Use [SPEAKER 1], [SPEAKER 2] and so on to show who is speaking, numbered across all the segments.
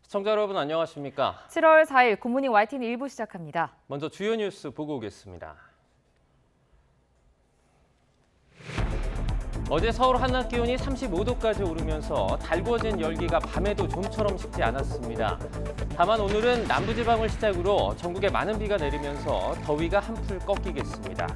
[SPEAKER 1] 시청자 여러분 안녕하십니까?
[SPEAKER 2] 7월 4일 굿모닝 YTN 1부 시작합니다.
[SPEAKER 1] 먼저 주요 뉴스 보고 오겠습니다. 어제 서울 한낮 기온이 35도까지 오르면서 달구어진 열기가 밤에도 좀처럼 식지 않았습니다. 다만 오늘은 남부지방을 시작으로 전국에 많은 비가 내리면서 더위가 한풀 꺾이겠습니다.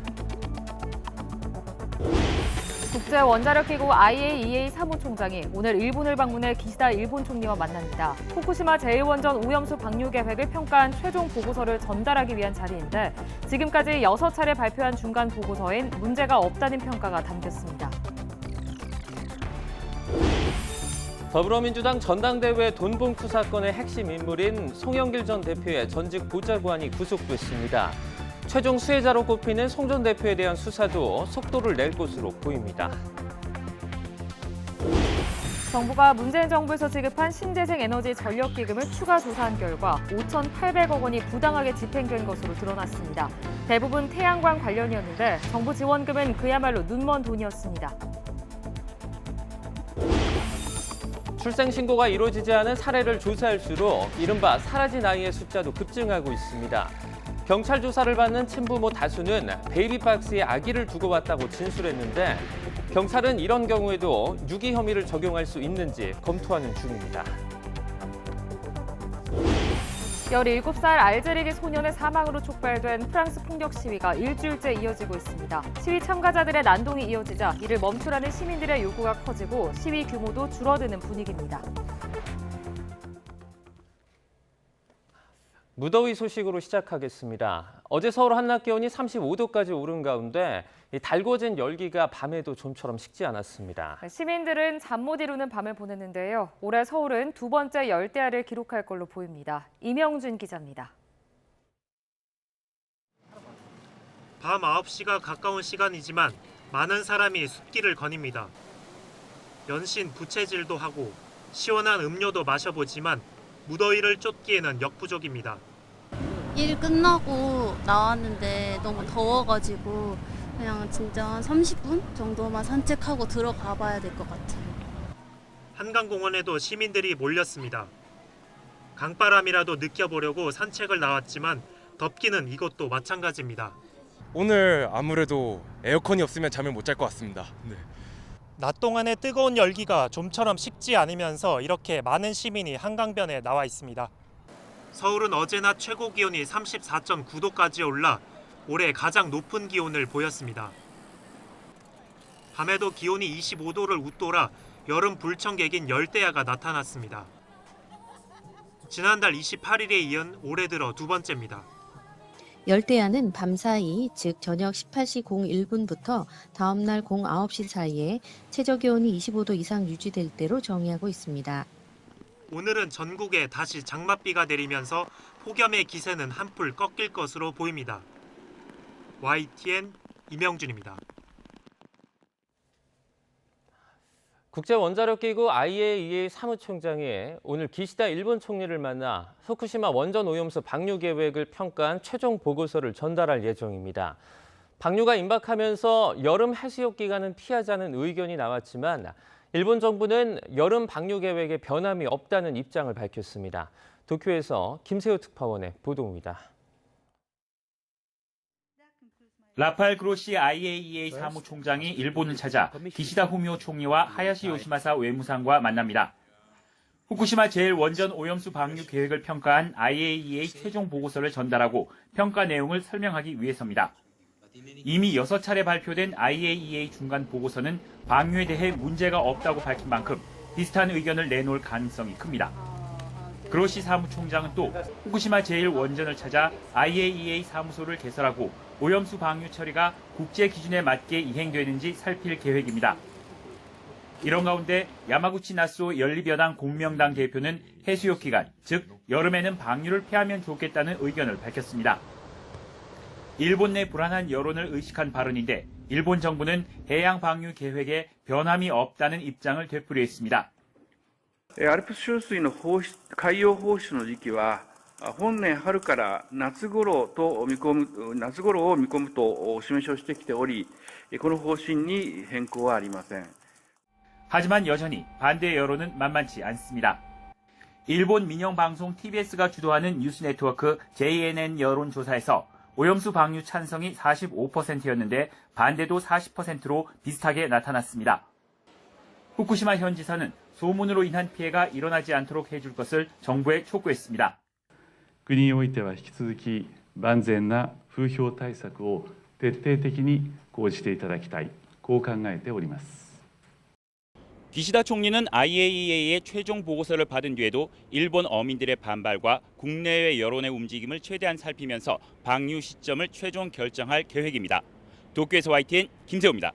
[SPEAKER 2] 국제원자력기구 IAEA 사무총장이 오늘 일본을 방문해 기시다 일본 총리와 만납니다. 후쿠시마 제1원전 오염수 방류 계획을 평가한 최종 보고서를 전달하기 위한 자리인데 지금까지 6차례 발표한 중간 보고서엔 문제가 없다는 평가가 담겼습니다.
[SPEAKER 1] 더불어민주당 전당대회 돈봉투 사건의 핵심 인물인 송영길 전 대표의 전직 보좌관이 구속됐습니다. 최종 수혜자로 꼽히는 송 전 대표에 대한 수사도 속도를 낼 것으로 보입니다.
[SPEAKER 2] 정부가 문재인 정부에서 지급한 신재생 에너지 전력기금을 추가 조사한 결과 5,800억 원이 부당하게 집행된 것으로 드러났습니다. 대부분 태양광 관련이었는데 정부 지원금은 그야말로 눈먼 돈이었습니다.
[SPEAKER 1] 출생신고가 이루어지지 않은 사례를 조사할수록 이른바 사라진 아이의 숫자도 급증하고 있습니다. 경찰 조사를 받는 친부모 다수는 베이비박스에 아기를 두고 왔다고 진술했는데 경찰은 이런 경우에도 유기 혐의를 적용할 수 있는지 검토하는 중입니다.
[SPEAKER 2] 17살 알제리계 소년의 사망으로 촉발된 프랑스 폭력 시위가 일주일째 이어지고 있습니다. 시위 참가자들의 난동이 이어지자 이를 멈추라는 시민들의 요구가 커지고 시위 규모도 줄어드는 분위기입니다.
[SPEAKER 1] 무더위 소식으로 시작하겠습니다. 어제 서울 한낮 기온이 35도까지 오른 가운데 달궈진 열기가 밤에도 좀처럼 식지 않았습니다.
[SPEAKER 2] 시민들은 잠 못 이루는 밤을 보냈는데요. 올해 서울은 두 번째 열대야를 기록할 걸로 보입니다. 이명준 기자입니다.
[SPEAKER 3] 밤 9시가 가까운 시간이지만 많은 사람이 숲길을 거닙니다. 연신 부채질도 하고 시원한 음료도 마셔보지만 무더위를 쫓기에는 역부족입니다.
[SPEAKER 4] 일 끝나고 나왔는데 너무 더워가지고 그냥 진짜 한 30분 정도만 산책하고 들어가 봐야 될 것 같아요.
[SPEAKER 3] 한강공원에도 시민들이 몰렸습니다. 강바람이라도 느껴보려고 산책을 나왔지만 덥기는 이것도 마찬가지입니다.
[SPEAKER 5] 오늘 아무래도 에어컨이 없으면 잠을 못 잘 것 같습니다. 네.
[SPEAKER 3] 낮 동안의 뜨거운 열기가 좀처럼 식지 않으면서 이렇게 많은 시민이 한강변에 나와 있습니다. 서울은 어제 낮 최고 기온이 34.9도까지 올라 올해 가장 높은 기온을 보였습니다. 밤에도 기온이 25도를 웃돌아 여름 불청객인 열대야가 나타났습니다. 지난달 28일에 이은 올해 들어 두 번째입니다.
[SPEAKER 6] 열대야는 밤사이, 즉 저녁 18시 01분부터 다음날 09시 사이에 최저기온이 25도 이상 유지될 때로 정의하고 있습니다.
[SPEAKER 3] 오늘은 전국에 다시 장맛비가 내리면서 폭염의 기세는 한풀 꺾일 것으로 보입니다. YTN 이명준입니다.
[SPEAKER 1] 국제원자력기구 IAEA 사무총장이 오늘 기시다 일본 총리를 만나 후쿠시마 원전 오염수 방류 계획을 평가한 최종 보고서를 전달할 예정입니다. 방류가 임박하면서 여름 해수욕 기간은 피하자는 의견이 나왔지만 일본 정부는 여름 방류 계획에 변함이 없다는 입장을 밝혔습니다. 도쿄에서 김세호 특파원의 보도입니다.
[SPEAKER 7] 라파엘 그로시 IAEA 사무총장이 일본을 찾아 기시다 후미오 총리와 하야시 요시마사 외무상과 만납니다. 후쿠시마 제1원전 오염수 방류 계획을 평가한 IAEA 최종 보고서를 전달하고 평가 내용을 설명하기 위해서입니다. 이미 6차례 발표된 IAEA 중간 보고서는 방류에 대해 문제가 없다고 밝힌 만큼 비슷한 의견을 내놓을 가능성이 큽니다. 그로시 사무총장은 또 후쿠시마 제1원전을 찾아 IAEA 사무소를 개설하고 오염수 방류 처리가 국제 기준에 맞게 이행되는지 살필 계획입니다. 이런 가운데 야마구치 나스오 연립여당 공명당 대표는 해수욕 기간, 즉 여름에는 방류를 피하면 좋겠다는 의견을 밝혔습니다. 일본 내 불안한 여론을 의식한 발언인데 일본 정부는 해양 방류 계획에 변함이 없다는 입장을 되풀이했습니다.
[SPEAKER 8] 알프스処理水の海洋放出の時期は本年春から夏頃を見込むとお示しをしてきており、この方針に変更はありません。
[SPEAKER 7] 하지만 여전히 반대 여론은 만만치 않습니다. 일본 민영방송 TBS가 주도하는 뉴스 네트워크 JNN 여론조사에서 오염수 방류 찬성이 45%였는데 반대도 40%로 비슷하게 나타났습니다. 후쿠시마 현지사는 소문으로 인한 피해가 일어나지 않도록 해줄 것을 정부에 촉구했습니다.
[SPEAKER 9] 国においては引き続き万全な風評対策を徹底的に講じていただきたい、こう考えております。
[SPEAKER 10] 기시다 총리는 IAEA의 최종 보고서를 받은 뒤에도 일본 어민들의 반발과 국내외 여론의 움직임을 최대한 살피면서 방류 시점을 최종 결정할 계획입니다. 도쿄에서 YTN 김세호입니다.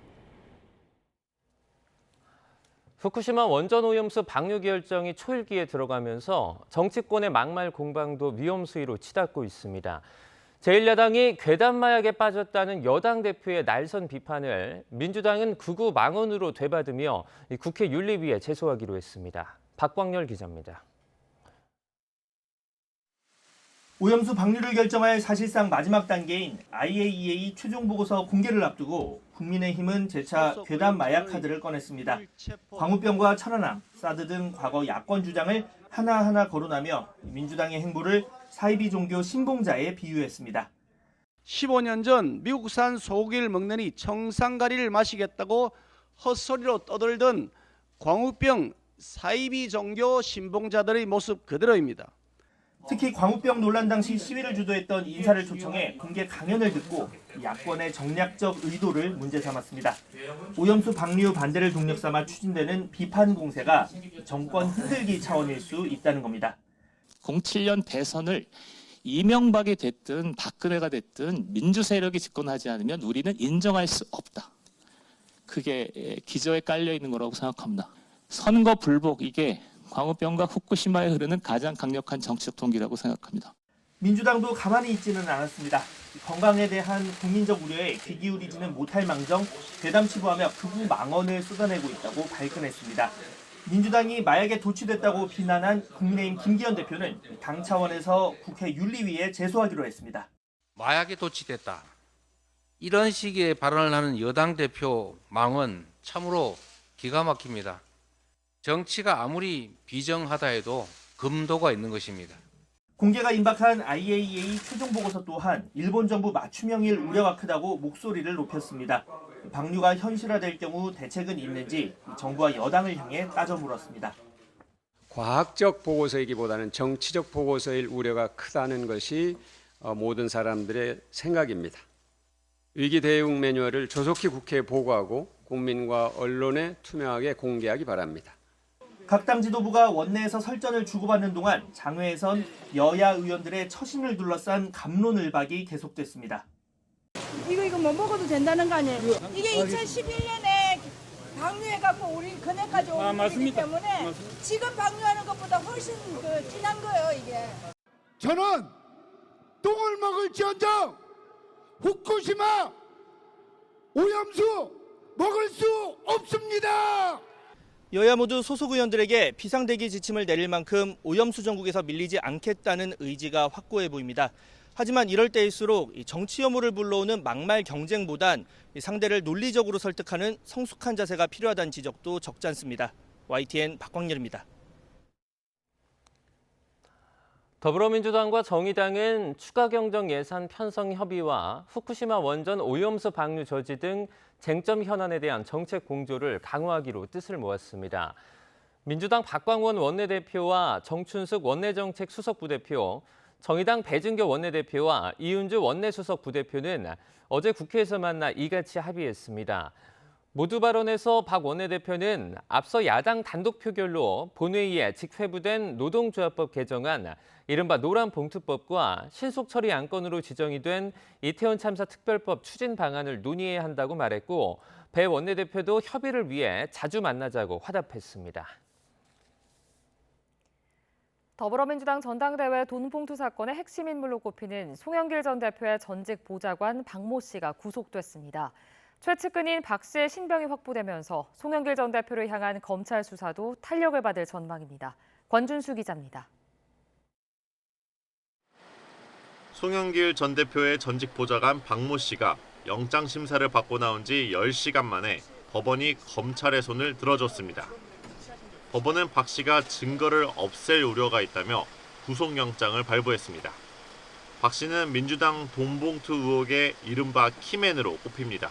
[SPEAKER 1] 후쿠시마 원전 오염수 방류 결정이 초일기에 들어가면서 정치권의 막말 공방도 위험 수위로 치닫고 있습니다. 제1야당이 괴담 마약에 빠졌다는 여당 대표의 날선 비판을 민주당은 극우 망언으로 되받으며 국회 윤리위에 제소하기로 했습니다. 박광열 기자입니다.
[SPEAKER 11] 오염수 방류를 결정할 사실상 마지막 단계인 IAEA 최종 보고서 공개를 앞두고 국민의힘은 재차 괴담 마약 카드를 꺼냈습니다. 광우병과 천안함, 사드 등 과거 야권 주장을 하나하나 거론하며 민주당의 행보를 사이비 종교 신봉자에 비유했습니다.
[SPEAKER 12] 15년 전 미국산 소고기를 먹느니 청산가리를 마시겠다고 헛소리로 떠들던 광우병 사이비 종교 신봉자들의 모습 그대로입니다.
[SPEAKER 11] 특히 광우병 논란 당시 시위를 주도했던 인사를 초청해 공개 강연을 듣고 야권의 정략적 의도를 문제 삼았습니다. 오염수 방류 반대를 동력 삼아 추진되는 비판 공세가 정권 흔들기 차원일 수 있다는 겁니다.
[SPEAKER 13] 07년 대선을 이명박이 됐든 박근혜가 됐든 민주 세력이 집권하지 않으면 우리는 인정할 수 없다. 그게 기저에 깔려 있는 거라고 생각합니다. 선거 불복, 이게 광우병과 후쿠시마에 흐르는 가장 강력한 정치적 동기라고 생각합니다.
[SPEAKER 11] 민주당도 가만히 있지는 않았습니다. 건강에 대한 국민적 우려에 귀 기울이지는 못할 망정 괴담치부하며 극우 망언을 쏟아내고 있다고 발끈했습니다. 민주당이 마약에 도취됐다고 비난한 국민의힘 김기현 대표는 당 차원에서 국회 윤리위에 제소하기로 했습니다.
[SPEAKER 14] 마약에 도취됐다. 이런 식의 발언을 하는 여당 대표 망언 참으로 기가 막힙니다. 정치가 아무리 비정하다 해도 금도가 있는 것입니다.
[SPEAKER 11] 공개가 임박한 IAEA 최종 보고서 또한 일본 정부 맞춤형일 우려가 크다고 목소리를 높였습니다. 방류가 현실화될 경우 대책은 있는지 정부와 여당을 향해 따져 물었습니다.
[SPEAKER 15] 과학적 보고서이기보다는 정치적 보고서일 우려가 크다는 것이 모든 사람들의 생각입니다. 위기 대응 매뉴얼을 조속히 국회에 보고하고 국민과 언론에 투명하게 공개하기 바랍니다.
[SPEAKER 11] 각 당 지도부가 원내에서 설전을 주고받는 동안 장외에선 여야 의원들의 처신을 둘러싼 감론을박이 계속됐습니다.
[SPEAKER 16] 이거 못 먹어도 된다는 거 아니에요? 이게 2011년에 방류해갖고 우리 그네까지 온 거기 때문에 맞습니다. 지금 방류하는 것보다 훨씬 진한 거예요, 이게.
[SPEAKER 17] 저는 똥을 먹을지언정 후쿠시마 오염수 먹을 수 없습니다.
[SPEAKER 11] 여야 모두 소속 의원들에게 비상대기 지침을 내릴 만큼 오염수 정국에서 밀리지 않겠다는 의지가 확고해 보입니다. 하지만 이럴 때일수록 정치 혐오를 불러오는 막말 경쟁보단 상대를 논리적으로 설득하는 성숙한 자세가 필요하다는 지적도 적지 않습니다. YTN 박광열입니다.
[SPEAKER 1] 더불어민주당과 정의당은 추가 경정 예산 편성 협의와 후쿠시마 원전 오염수 방류 저지 등 쟁점 현안에 대한 정책 공조를 강화하기로 뜻을 모았습니다. 민주당 박광원 원내대표와 정춘숙 원내정책 수석 부대표, 정의당 배준교 원내대표와 이은주 원내수석 부대표는 어제 국회에서 만나 이같이 합의했습니다. 모두 발언에서 박 원내대표는 앞서 야당 단독 표결로 본회의에 직회부된 노동조합법 개정안, 이른바 노란봉투법과 신속 처리 안건으로 지정이 된 이태원 참사 특별법 추진 방안을 논의해야 한다고 말했고, 배 원내대표도 협의를 위해 자주 만나자고 화답했습니다.
[SPEAKER 2] 더불어민주당 전당대회 돈봉투 사건의 핵심 인물로 꼽히는 송영길 전 대표의 전직 보좌관 박모 씨가 구속됐습니다. 최측근인 박 씨의 신병이 확보되면서 송영길 전 대표를 향한 검찰 수사도 탄력을 받을 전망입니다. 권준수 기자입니다.
[SPEAKER 18] 송영길 전 대표의 전직 보좌관 박모 씨가 영장 심사를 받고 나온 지 10시간 만에 법원이 검찰의 손을 들어줬습니다. 법원은 박 씨가 증거를 없앨 우려가 있다며 구속영장을 발부했습니다. 박 씨는 민주당 돈봉투 의혹의 이른바 키맨으로 꼽힙니다.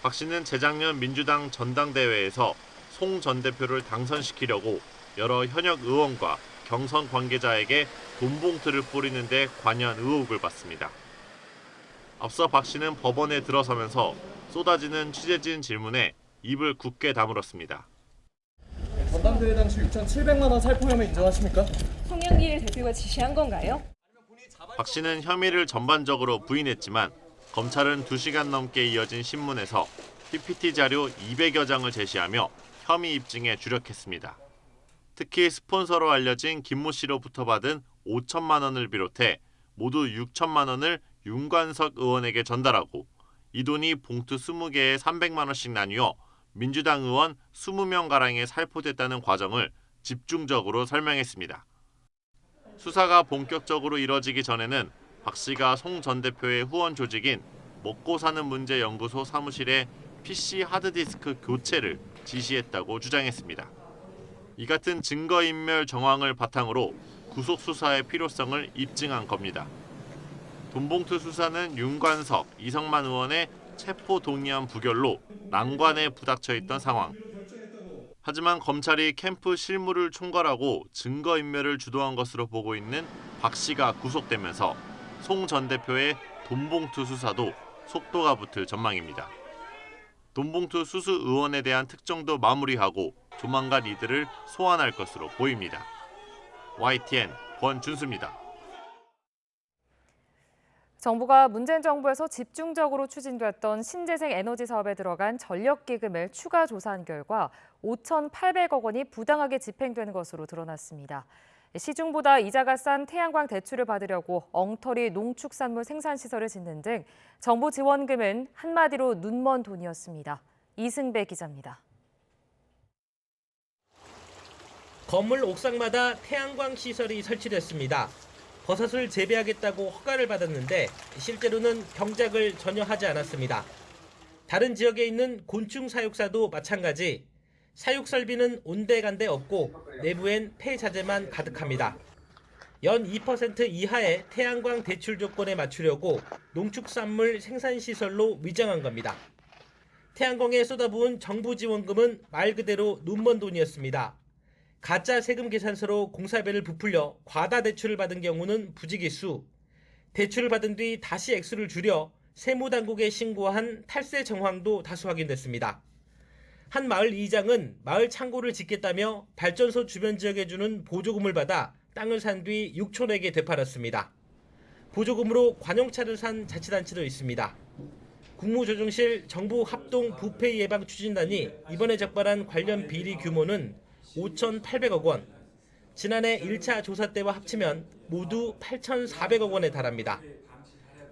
[SPEAKER 18] 박 씨는 재작년 민주당 전당대회에서 송 전 대표를 당선시키려고 여러 현역 의원과 경선 관계자에게 돈봉투를 뿌리는 데 관여한 의혹을 받습니다. 앞서 박 씨는 법원에 들어서면서 쏟아지는 취재진 질문에 입을 굳게 다물었습니다.
[SPEAKER 19] 전당대회 당시 6,700만 원 살포 혐의 인정하십니까?
[SPEAKER 20] 송영길 대표가 지시한 건가요?
[SPEAKER 18] 박 씨는 혐의를 전반적으로 부인했지만 검찰은 2시간 넘게 이어진 신문에서 PPT 자료 200여 장을 제시하며 혐의 입증에 주력했습니다. 특히 스폰서로 알려진 김모 씨로부터 받은 5천만 원을 비롯해 모두 6천만 원을 윤관석 의원에게 전달하고 이 돈이 봉투 20개에 300만 원씩 나뉘어 민주당 의원 20명가량에 살포됐다는 과정을 집중적으로 설명했습니다. 수사가 본격적으로 이뤄지기 전에는 박 씨가 송 전 대표의 후원 조직인 먹고사는문제연구소 사무실에 PC 하드디스크 교체를 지시했다고 주장했습니다. 이 같은 증거인멸 정황을 바탕으로 구속 수사의 필요성을 입증한 겁니다. 돈봉투 수사는 윤관석, 이성만 의원의 체포 동의안 부결로 난관에 부닥쳐 있던 상황. 하지만 검찰이 캠프 실무를 총괄하고 증거인멸을 주도한 것으로 보고 있는 박 씨가 구속되면서 송 전 대표의 돈봉투 수사도 속도가 붙을 전망입니다. 돈봉투 수수 의원에 대한 특정도 마무리하고 조만간 이들을 소환할 것으로 보입니다. YTN 권준수입니다.
[SPEAKER 2] 정부가 문재인 정부에서 집중적으로 추진됐던 신재생 에너지 사업에 들어간 전력기금을 추가 조사한 결과 5,800억 원이 부당하게 집행되는 것으로 드러났습니다. 시중보다 이자가 싼 태양광 대출을 받으려고 엉터리 농축산물 생산시설을 짓는 등 정부 지원금은 한마디로 눈먼 돈이었습니다. 이승배 기자입니다.
[SPEAKER 21] 건물 옥상마다 태양광 시설이 설치됐습니다. 버섯을 재배하겠다고 허가를 받았는데 실제로는 경작을 전혀 하지 않았습니다. 다른 지역에 있는 곤충 사육사도 마찬가지. 사육 설비는 온데간데 없고 내부엔 폐자재만 가득합니다. 연 2% 이하의 태양광 대출 조건에 맞추려고 농축산물 생산시설로 위장한 겁니다. 태양광에 쏟아부은 정부 지원금은 말 그대로 눈먼 돈이었습니다. 가짜 세금 계산서로 공사비를 부풀려 과다 대출을 받은 경우는 부지기수, 대출을 받은 뒤 다시 액수를 줄여 세무당국에 신고한 탈세 정황도 다수 확인됐습니다. 한 마을 이장은 마을 창고를 짓겠다며 발전소 주변 지역에 주는 보조금을 받아 땅을 산 뒤 6촌에게 되팔았습니다. 보조금으로 관용차를 산 자치단체도 있습니다. 국무조정실 정부 합동 부패 예방 추진단이 이번에 적발한 관련 비리 규모는 5,800억 원, 지난해 1차 조사 때와 합치면 모두 8,400억 원에 달합니다.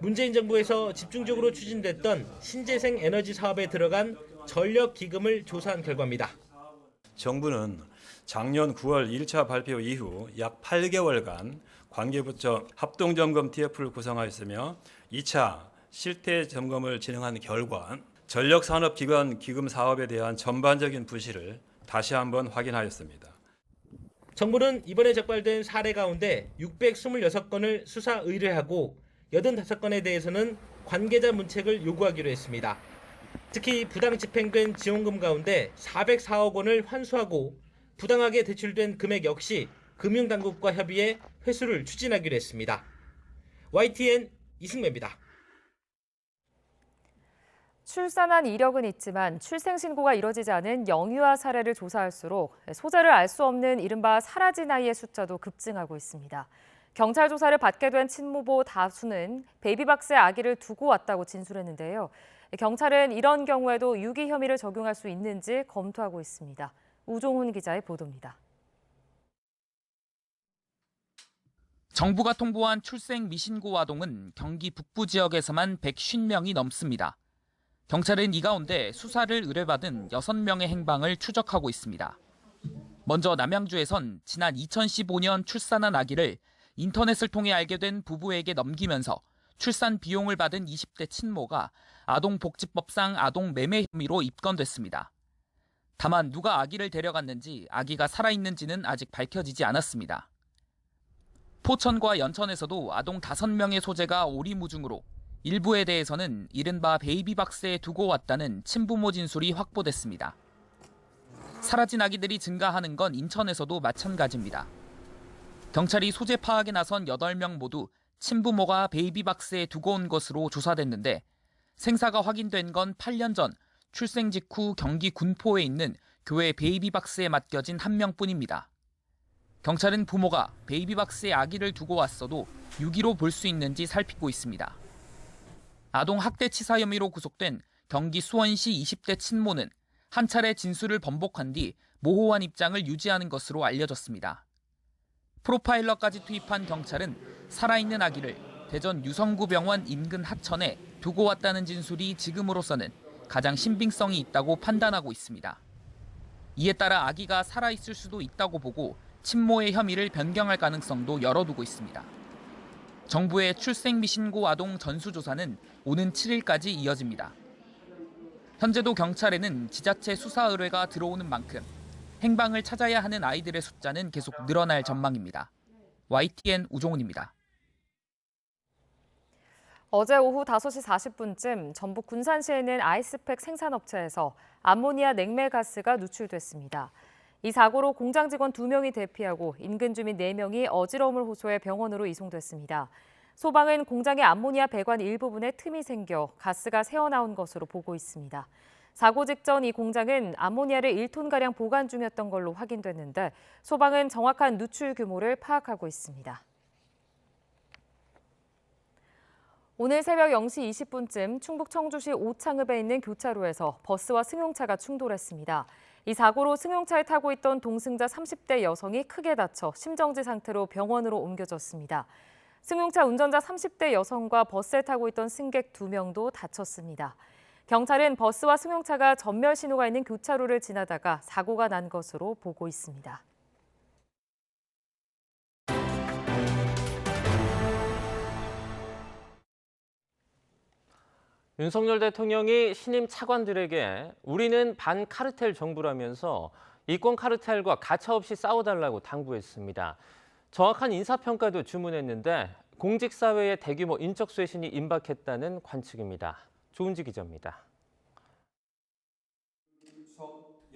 [SPEAKER 21] 문재인 정부에서 집중적으로 추진됐던 신재생 에너지 사업에 들어간 전력기금을 조사한 결과입니다.
[SPEAKER 22] 정부는 작년 9월 1차 발표 이후 약 8개월간 관계부처 합동점검 TF를 구성하였으며 2차 실태 점검을 진행한 결과 전력산업기관 기금 사업에 대한 전반적인 부실을 다시 한번 확인하였습니다.
[SPEAKER 21] 정부는 이번에 적발된 사례 가운데 626건을 수사 의뢰하고 85건에 대해서는 관계자 문책을 요구하기로 했습니다. 특히 부당 집행된 지원금 가운데 404억 원을 환수하고 부당하게 대출된 금액 역시 금융당국과 협의해 회수를 추진하기로 했습니다. YTN 이승매입니다.
[SPEAKER 2] 출산한 이력은 있지만 출생신고가 이뤄지지 않은 영유아 사례를 조사할수록 소재를 알 수 없는 이른바 사라진 아이의 숫자도 급증하고 있습니다. 경찰 조사를 받게 된 친모부 다수는 베이비박스에 아기를 두고 왔다고 진술했는데요. 경찰은 이런 경우에도 유기 혐의를 적용할 수 있는지 검토하고 있습니다. 우종훈 기자의 보도입니다.
[SPEAKER 23] 정부가 통보한 출생 미신고 아동은 경기 북부 지역에서만 150명이 넘습니다. 경찰은 이 가운데 수사를 의뢰받은 6명의 행방을 추적하고 있습니다. 먼저 남양주에선 지난 2015년 출산한 아기를 인터넷을 통해 알게 된 부부에게 넘기면서 출산 비용을 받은 20대 친모가 아동복지법상 아동 매매 혐의로 입건됐습니다. 다만 누가 아기를 데려갔는지 아기가 살아있는지는 아직 밝혀지지 않았습니다. 포천과 연천에서도 아동 5명의 소재가 오리무중으로 일부에 대해서는 이른바 베이비박스에 두고 왔다는 친부모 진술이 확보됐습니다. 사라진 아기들이 증가하는 건 인천에서도 마찬가지입니다. 경찰이 소재 파악에 나선 8명 모두 친부모가 베이비박스에 두고 온 것으로 조사됐는데 생사가 확인된 건 8년 전 출생 직후 경기 군포에 있는 교회 베이비박스에 맡겨진 1명뿐입니다. 경찰은 부모가 베이비박스에 아기를 두고 왔어도 유기로 볼 수 있는지 살피고 있습니다. 아동 학대 치사 혐의로 구속된 경기 수원시 20대 친모는 한 차례 진술을 번복한 뒤 모호한 입장을 유지하는 것으로 알려졌습니다. 프로파일러까지 투입한 경찰은 살아있는 아기를 대전 유성구병원 인근 하천에 두고 왔다는 진술이 지금으로서는 가장 신빙성이 있다고 판단하고 있습니다. 이에 따라 아기가 살아있을 수도 있다고 보고 친모의 혐의를 변경할 가능성도 열어두고 있습니다. 정부의 출생미신고 아동 전수조사는 오는 7일까지 이어집니다. 현재도 경찰에는 지자체 수사 의뢰가 들어오는 만큼 행방을 찾아야 하는 아이들의 숫자는 계속 늘어날 전망입니다. YTN 우종훈입니다.
[SPEAKER 2] 어제 오후 5시 40분쯤 전북 군산시에 있는 아이스팩 생산업체에서 암모니아 냉매가스가 누출됐습니다. 이 사고로 공장 직원 2명이 대피하고 인근 주민 4명이 어지러움을 호소해 병원으로 이송됐습니다. 소방은 공장의 암모니아 배관 일부분에 틈이 생겨 가스가 새어나온 것으로 보고 있습니다. 사고 직전 이 공장은 암모니아를 1톤가량 보관 중이었던 걸로 확인됐는데 소방은 정확한 누출 규모를 파악하고 있습니다. 오늘 새벽 0시 20분쯤 충북 청주시 오창읍에 있는 교차로에서 버스와 승용차가 충돌했습니다. 이 사고로 승용차에 타고 있던 동승자 30대 여성이 크게 다쳐 심정지 상태로 병원으로 옮겨졌습니다. 승용차 운전자 30대 여성과 버스에 타고 있던 승객 2명도 다쳤습니다. 경찰은 버스와 승용차가 전멸 신호가 있는 교차로를 지나다가 사고가 난 것으로 보고 있습니다.
[SPEAKER 1] 윤석열 대통령이 신임 차관들에게 우리는 반카르텔 정부라면서 이권 카르텔과 가차없이 싸워달라고 당부했습니다. 정확한 인사평가도 주문했는데 공직사회에 대규모 인적 쇄신이 임박했다는 관측입니다. 조은지 기자입니다.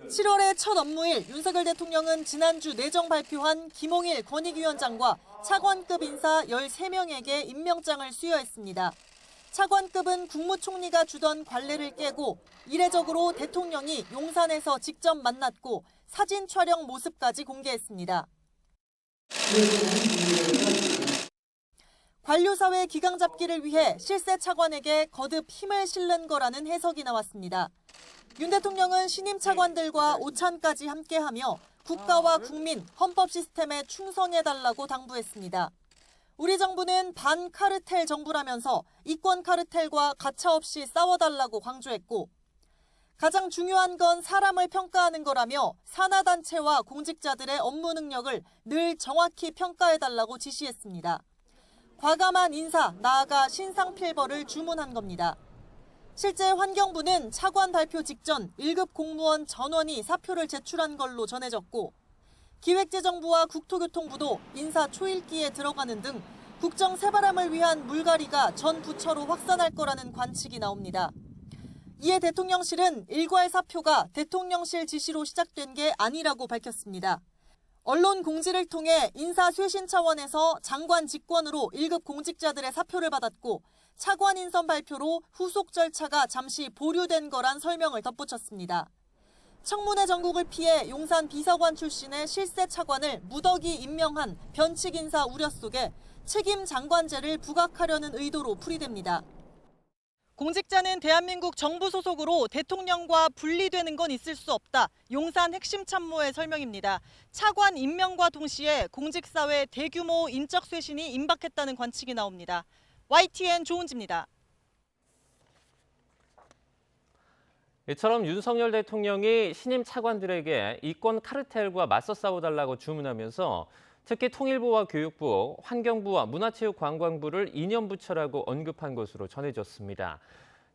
[SPEAKER 4] 7월의 첫 업무일 윤석열 대통령은 지난주 내정 발표한 김홍일 권익위원장과 차관급 인사 13명에게 임명장을 수여했습니다. 차관급은 국무총리가 주던 관례를 깨고 이례적으로 대통령이 용산에서 직접 만났고 사진 촬영 모습까지 공개했습니다. 관료사회 기강 잡기를 위해 실세 차관에게 거듭 힘을 실는 거라는 해석이 나왔습니다. 윤 대통령은 신임 차관들과 오찬까지 함께하며 국가와 국민, 헌법 시스템에 충성해달라고 당부했습니다. 우리 정부는 반카르텔 정부라면서 이권 카르텔과 가차없이 싸워달라고 강조했고 가장 중요한 건 사람을 평가하는 거라며 산하단체와 공직자들의 업무 능력을 늘 정확히 평가해달라고 지시했습니다. 과감한 인사, 나아가 신상필벌을 주문한 겁니다. 실제 환경부는 차관 발표 직전 1급 공무원 전원이 사표를 제출한 걸로 전해졌고 기획재정부와 국토교통부도 인사 초읽기에 들어가는 등 국정 새바람을 위한 물갈이가 전 부처로 확산할 거라는 관측이 나옵니다. 이에 대통령실은 일괄 사표가 대통령실 지시로 시작된 게 아니라고 밝혔습니다. 언론 공지를 통해 인사 쇄신 차원에서 장관 직권으로 1급 공직자들의 사표를 받았고 차관 인선 발표로 후속 절차가 잠시 보류된 거란 설명을 덧붙였습니다. 청문회 전국을 피해 용산 비서관 출신의 실세 차관을 무더기 임명한 변칙 인사 우려 속에 책임 장관제를 부각하려는 의도로 풀이됩니다. 공직자는 대한민국 정부 소속으로 대통령과 분리되는 건 있을 수 없다. 용산 핵심 참모의 설명입니다. 차관 임명과 동시에 공직사회 대규모 인적 쇄신이 임박했다는 관측이 나옵니다. YTN 조은지입니다.
[SPEAKER 1] 이처럼 윤석열 대통령이 신임 차관들에게 이권 카르텔과 맞서 싸워달라고 주문하면서 특히 통일부와 교육부, 환경부와 문화체육관광부를 이념부처라고 언급한 것으로 전해졌습니다.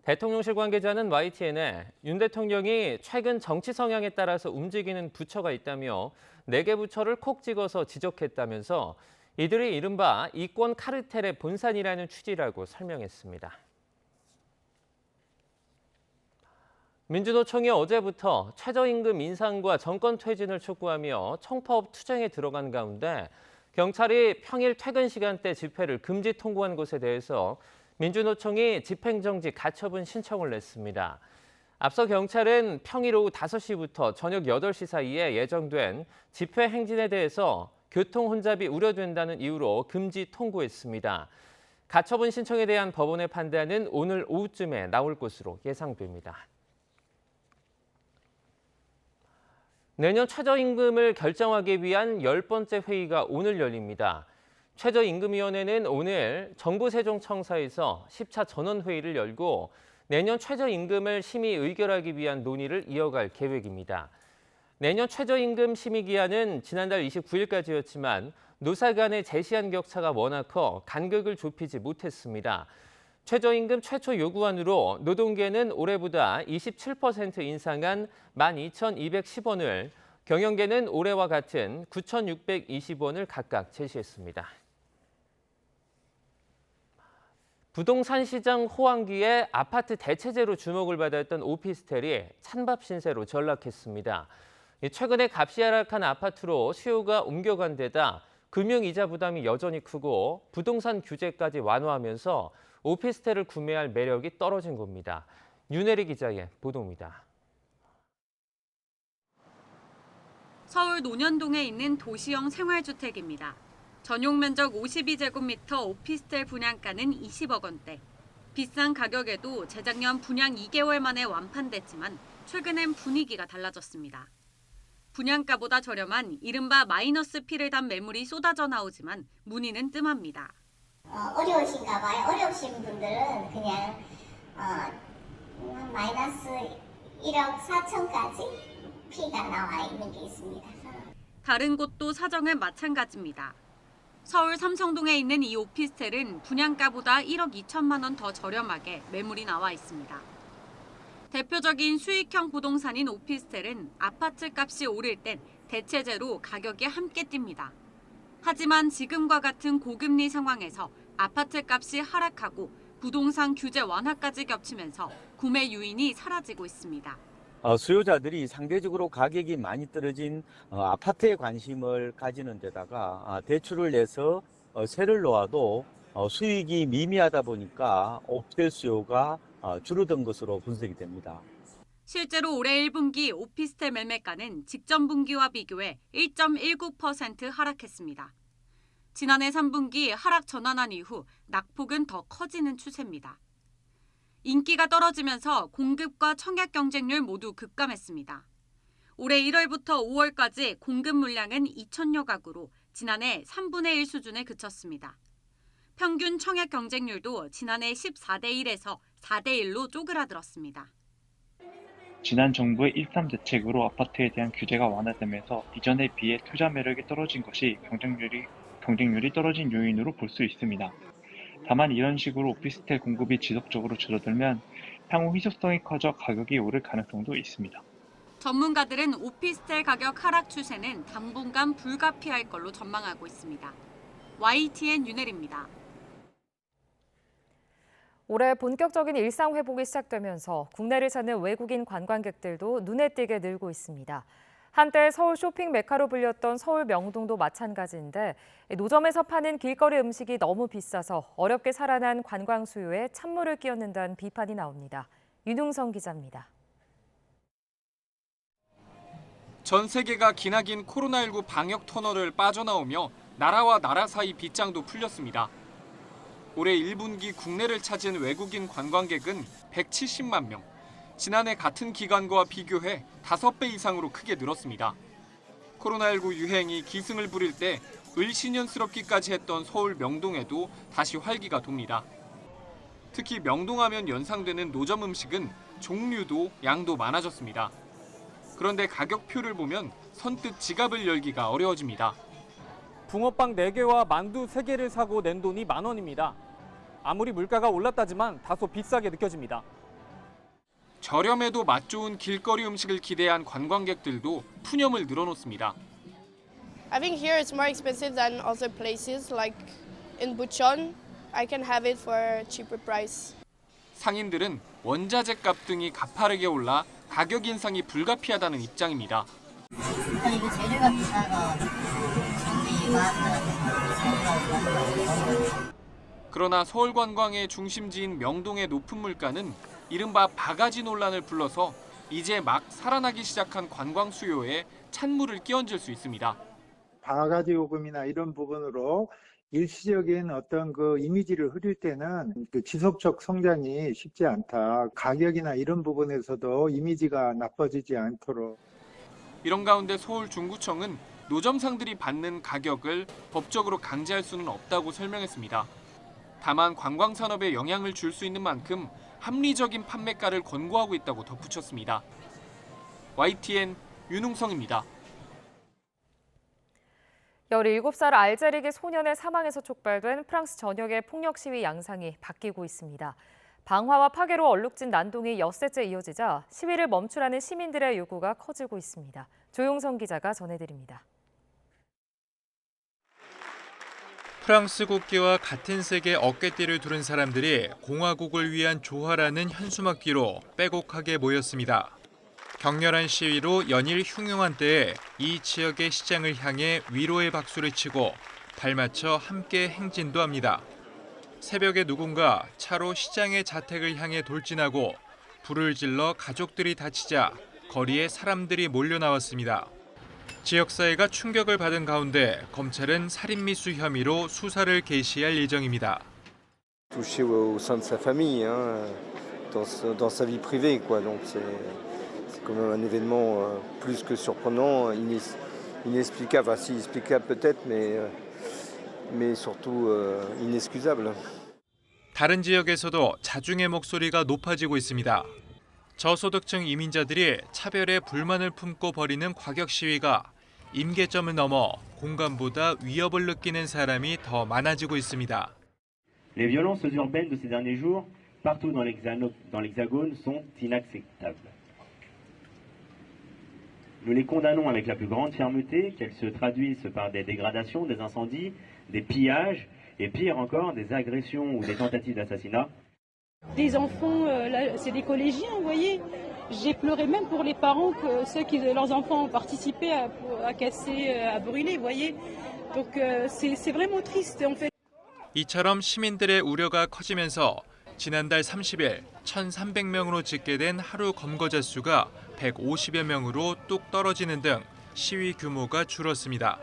[SPEAKER 1] 대통령실 관계자는 YTN에 윤 대통령이 최근 정치 성향에 따라서 움직이는 부처가 있다며 4개 부처를 콕 찍어서 지적했다면서 이들이 이른바 이권 카르텔의 본산이라는 취지라고 설명했습니다. 민주노총이 어제부터 최저임금 인상과 정권 퇴진을 촉구하며 청파업 투쟁에 들어간 가운데 경찰이 평일 퇴근 시간대 집회를 금지 통보한 곳에 대해서 민주노총이 집행정지 가처분 신청을 냈습니다. 앞서 경찰은 평일 오후 5시부터 저녁 8시 사이에 예정된 집회 행진에 대해서 교통 혼잡이 우려된다는 이유로 금지 통보했습니다. 가처분 신청에 대한 법원의 판단은 오늘 오후쯤에 나올 것으로 예상됩니다. 내년 최저임금을 결정하기 위한 10번째 회의가 오늘 열립니다. 최저임금위원회는 오늘 정부세종청사에서 10차 전원회의를 열고 내년 최저임금을 심의 의결하기 위한 논의를 이어갈 계획입니다. 내년 최저임금 심의 기한은 지난달 29일까지였지만 노사 간의 제시한 격차가 워낙 커 간격을 좁히지 못했습니다. 최저임금 최초 요구안으로 노동계는 올해보다 27% 인상한 12,210원을, 경영계는 올해와 같은 9,620원을 각각 제시했습니다. 부동산 시장 호황기에 아파트 대체제로 주목을 받았던 오피스텔이 찬밥 신세로 전락했습니다. 최근에 값이 하락한 아파트로 수요가 옮겨간 데다 금융이자 부담이 여전히 크고 부동산 규제까지 완화하면서 오피스텔을 구매할 매력이 떨어진 겁니다. 윤혜리 기자의 보도입니다.
[SPEAKER 3] 서울 논현동에 있는 도시형 생활주택입니다. 전용 면적 52제곱미터 오피스텔 분양가는 20억 원대. 비싼 가격에도 재작년 분양 2개월 만에 완판됐지만 최근엔 분위기가 달라졌습니다. 분양가보다 저렴한 이른바 마이너스 피를 단 매물이 쏟아져 나오지만 문의는 뜸합니다.
[SPEAKER 5] 어려우신가 봐요. 어려우신 분들은 그냥 마이너스 1억 4천까지 피가 나와 있는 게 있습니다.
[SPEAKER 3] 다른 곳도 사정은 마찬가지입니다. 서울 삼성동에 있는 이 오피스텔은 분양가보다 1억 2천만 원 더 저렴하게 매물이 나와 있습니다. 대표적인 수익형 부동산인 오피스텔은 아파트 값이 오를 땐 대체제로 가격이 함께 뜁니다. 하지만 지금과 같은 고금리 상황에서 아파트 값이 하락하고 부동산 규제 완화까지 겹치면서 구매 유인이 사라지고 있습니다.
[SPEAKER 6] 수요자들이 상대적으로 가격이 많이 떨어진 아파트에 관심을 가지는 데다가 대출을 내서 세를 놓아도 수익이 미미하다 보니까 오피스텔 수요가 줄어든 것으로 분석이 됩니다.
[SPEAKER 3] 실제로 올해 1분기 오피스텔 매매가는 직전 분기와 비교해 1.19% 하락했습니다. 지난해 3분기 하락 전환한 이후 낙폭은 더 커지는 추세입니다. 인기가 떨어지면서 공급과 청약 경쟁률 모두 급감했습니다. 올해 1월부터 5월까지 공급 물량은 2천여 가구로 지난해 3분의 1 수준에 그쳤습니다. 평균 청약 경쟁률도 지난해 14대 1에서 4대 1로 쪼그라들었습니다.
[SPEAKER 24] 지난 정부의 1.3 대책으로 아파트에 대한 규제가 완화되면서 이전에 비해 투자 매력이 떨어진 것이 경쟁률이 떨어진 요인으로 볼 수 있습니다. 다만 이런 식으로 오피스텔 공급이 지속적으로 줄어들면 향후 희소성이 커져 가격이 오를 가능성도 있습니다.
[SPEAKER 3] 전문가들은 오피스텔 가격 하락 추세는 당분간 불가피할 걸로 전망하고 있습니다. YTN 윤혜리입니다.
[SPEAKER 2] 올해 본격적인 일상 회복이 시작되면서 국내를 찾는 외국인 관광객들도 눈에 띄게 늘고 있습니다. 한때 서울 쇼핑 메카로 불렸던 서울 명동도 마찬가지인데 노점에서 파는 길거리 음식이 너무 비싸서 어렵게 살아난 관광 수요에 찬물을 끼얹는다는 비판이 나옵니다. 윤웅성 기자입니다.
[SPEAKER 25] 전 세계가 기나긴 코로나19 방역 터널을 빠져나오며 나라와 나라 사이 빗장도 풀렸습니다. 올해 1분기 국내를 찾은 외국인 관광객은 170만 명. 지난해 같은 기간과 비교해 5배 이상으로 크게 늘었습니다. 코로나19 유행이 기승을 부릴 때 을씨년스럽기까지 했던 서울 명동에도 다시 활기가 돕니다. 특히 명동하면 연상되는 노점 음식은 종류도 양도 많아졌습니다. 그런데 가격표를 보면 선뜻 지갑을 열기가 어려워집니다.
[SPEAKER 26] 붕어빵 4개와 만두 3개를 사고 낸 돈이 10,000원입니다. 아무리 물가가 올랐다지만 다소 비싸게 느껴집니다.
[SPEAKER 25] 저렴해도 맛 좋은 길거리 음식을 기대한 관광객들도 푸념을 늘어놓습니다.
[SPEAKER 7] I think here it's more expensive than other places like in Bucheon. I can have it for a cheaper price.
[SPEAKER 25] 상인들은 원자재 값 등이 가파르게 올라 가격 인상이 불가피하다는 입장입니다.
[SPEAKER 5] 이거 재료가 비싸서
[SPEAKER 25] 그러나 서울 관광의 중심지인 명동의 높은 물가는 이른바 바가지 논란을 불러서 이제 막 살아나기 시작한 관광 수요에 찬물을 끼얹을 수 있습니다.
[SPEAKER 8] 바가지 요금이나 이런 부분으로 일시적인 어떤 그 이미지를 흐릴 때는 그 지속적 성장이 쉽지 않다. 가격이나 이런 부분에서도 이미지가 나빠지지 않도록.
[SPEAKER 25] 이런 가운데 서울 중구청은 노점상들이 받는 가격을 법적으로 강제할 수는 없다고 설명했습니다. 다만 관광산업에 영향을 줄 수 있는 만큼 합리적인 판매가를 권고하고 있다고 덧붙였습니다. YTN 윤웅성입니다.
[SPEAKER 2] 17살 알제리계 소년의 사망에서 촉발된 프랑스 전역의 폭력 시위 양상이 바뀌고 있습니다. 방화와 파괴로 얼룩진 난동이 엿새째 이어지자 시위를 멈추라는 시민들의 요구가 커지고 있습니다. 조용성 기자가 전해드립니다.
[SPEAKER 9] 프랑스 국기와 같은 색의 어깨띠를 두른 사람들이 공화국을 위한 조화라는 현수막뒤로 빼곡하게 모였습니다. 격렬한 시위로 연일 흉흉한 때에 이 지역의 시장을 향해 위로의 박수를 치고 발맞춰 함께 행진도 합니다. 새벽에 누군가 차로 시장의 자택을 향해 돌진하고 불을 질러 가족들이 다치자 거리에 사람들이 몰려 나왔습니다. 지역사회가 충격을 받은 가운데 검찰은 살인미수 혐의로 수사를 개시할 예정입니다.
[SPEAKER 10] touché au sein de sa famille, dans sa vie privée, quoi. Donc c'est quand même un événement plus que surprenant, inexplicable. Enfin, si explicable peut-être, mais surtout inexcusable.
[SPEAKER 9] 다른 지역에서도 자중의 목소리가 높아지고 있습니다. 저소득층 이민자들이 차별에 불만을 품고 벌이는 과격 시위가 임계점을 넘어 공간보다 위협을 느끼는 사람이 더 많아지고 있습니다.
[SPEAKER 12] Les violences urbaines de ces derniers jours, partout dans l'Hexagone, sont inacceptables. Nous les condamnons avec la plus grande fermeté, qu'elles se traduisent par des dégradations, des incendies, des pillages et pire encore, des agressions ou des tentatives d'assassinat.
[SPEAKER 13] Des enfants, là, c'est des collégiens, vous voyez. J'ai pleuré même pour les parents, ceux qui leurs enfants ont participé à casser, à brûler, vous voyez. Donc c'est vraiment triste en fait.
[SPEAKER 9] 이처럼 시민들의 우려가 커지면서 지난달 30일 1,300명으로 집계된 하루 검거자 수가 150여 명으로 뚝 떨어지는 등 시위 규모가 줄었습니다.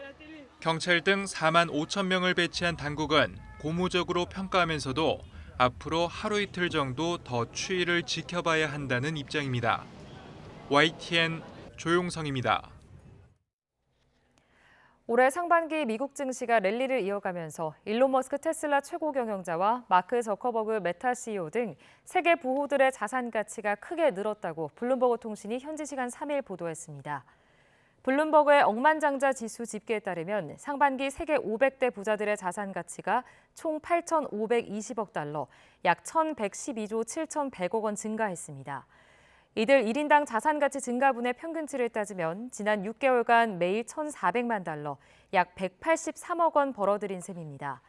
[SPEAKER 9] 경찰 등 4만 5천 명을 배치한 당국은 고무적으로 평가하면서도 앞으로 하루 이틀 정도 더 추이를 지켜봐야 한다는 입장입니다. YTN 조용성입니다.
[SPEAKER 2] 올해 상반기 미국 증시가 랠리를 이어가면서 일론 머스크 테슬라 최고 경영자와 마크 저커버그 메타 CEO 등 세계 부호들의 자산 가치가 크게 늘었다고 블룸버그 통신이 현지 시간 3일 보도했습니다. 블룸버그의 억만장자 지수 집계에 따르면 상반기 세계 500대 부자들의 자산 가치가 총 8,520억 달러, 약 1,112조 7,100억 원 증가했습니다. 이들 1인당 자산 가치 증가분의 평균치를 따지면 지난 6개월간 매일 1,400만 달러, 약 183억 원 벌어들인 셈입니다.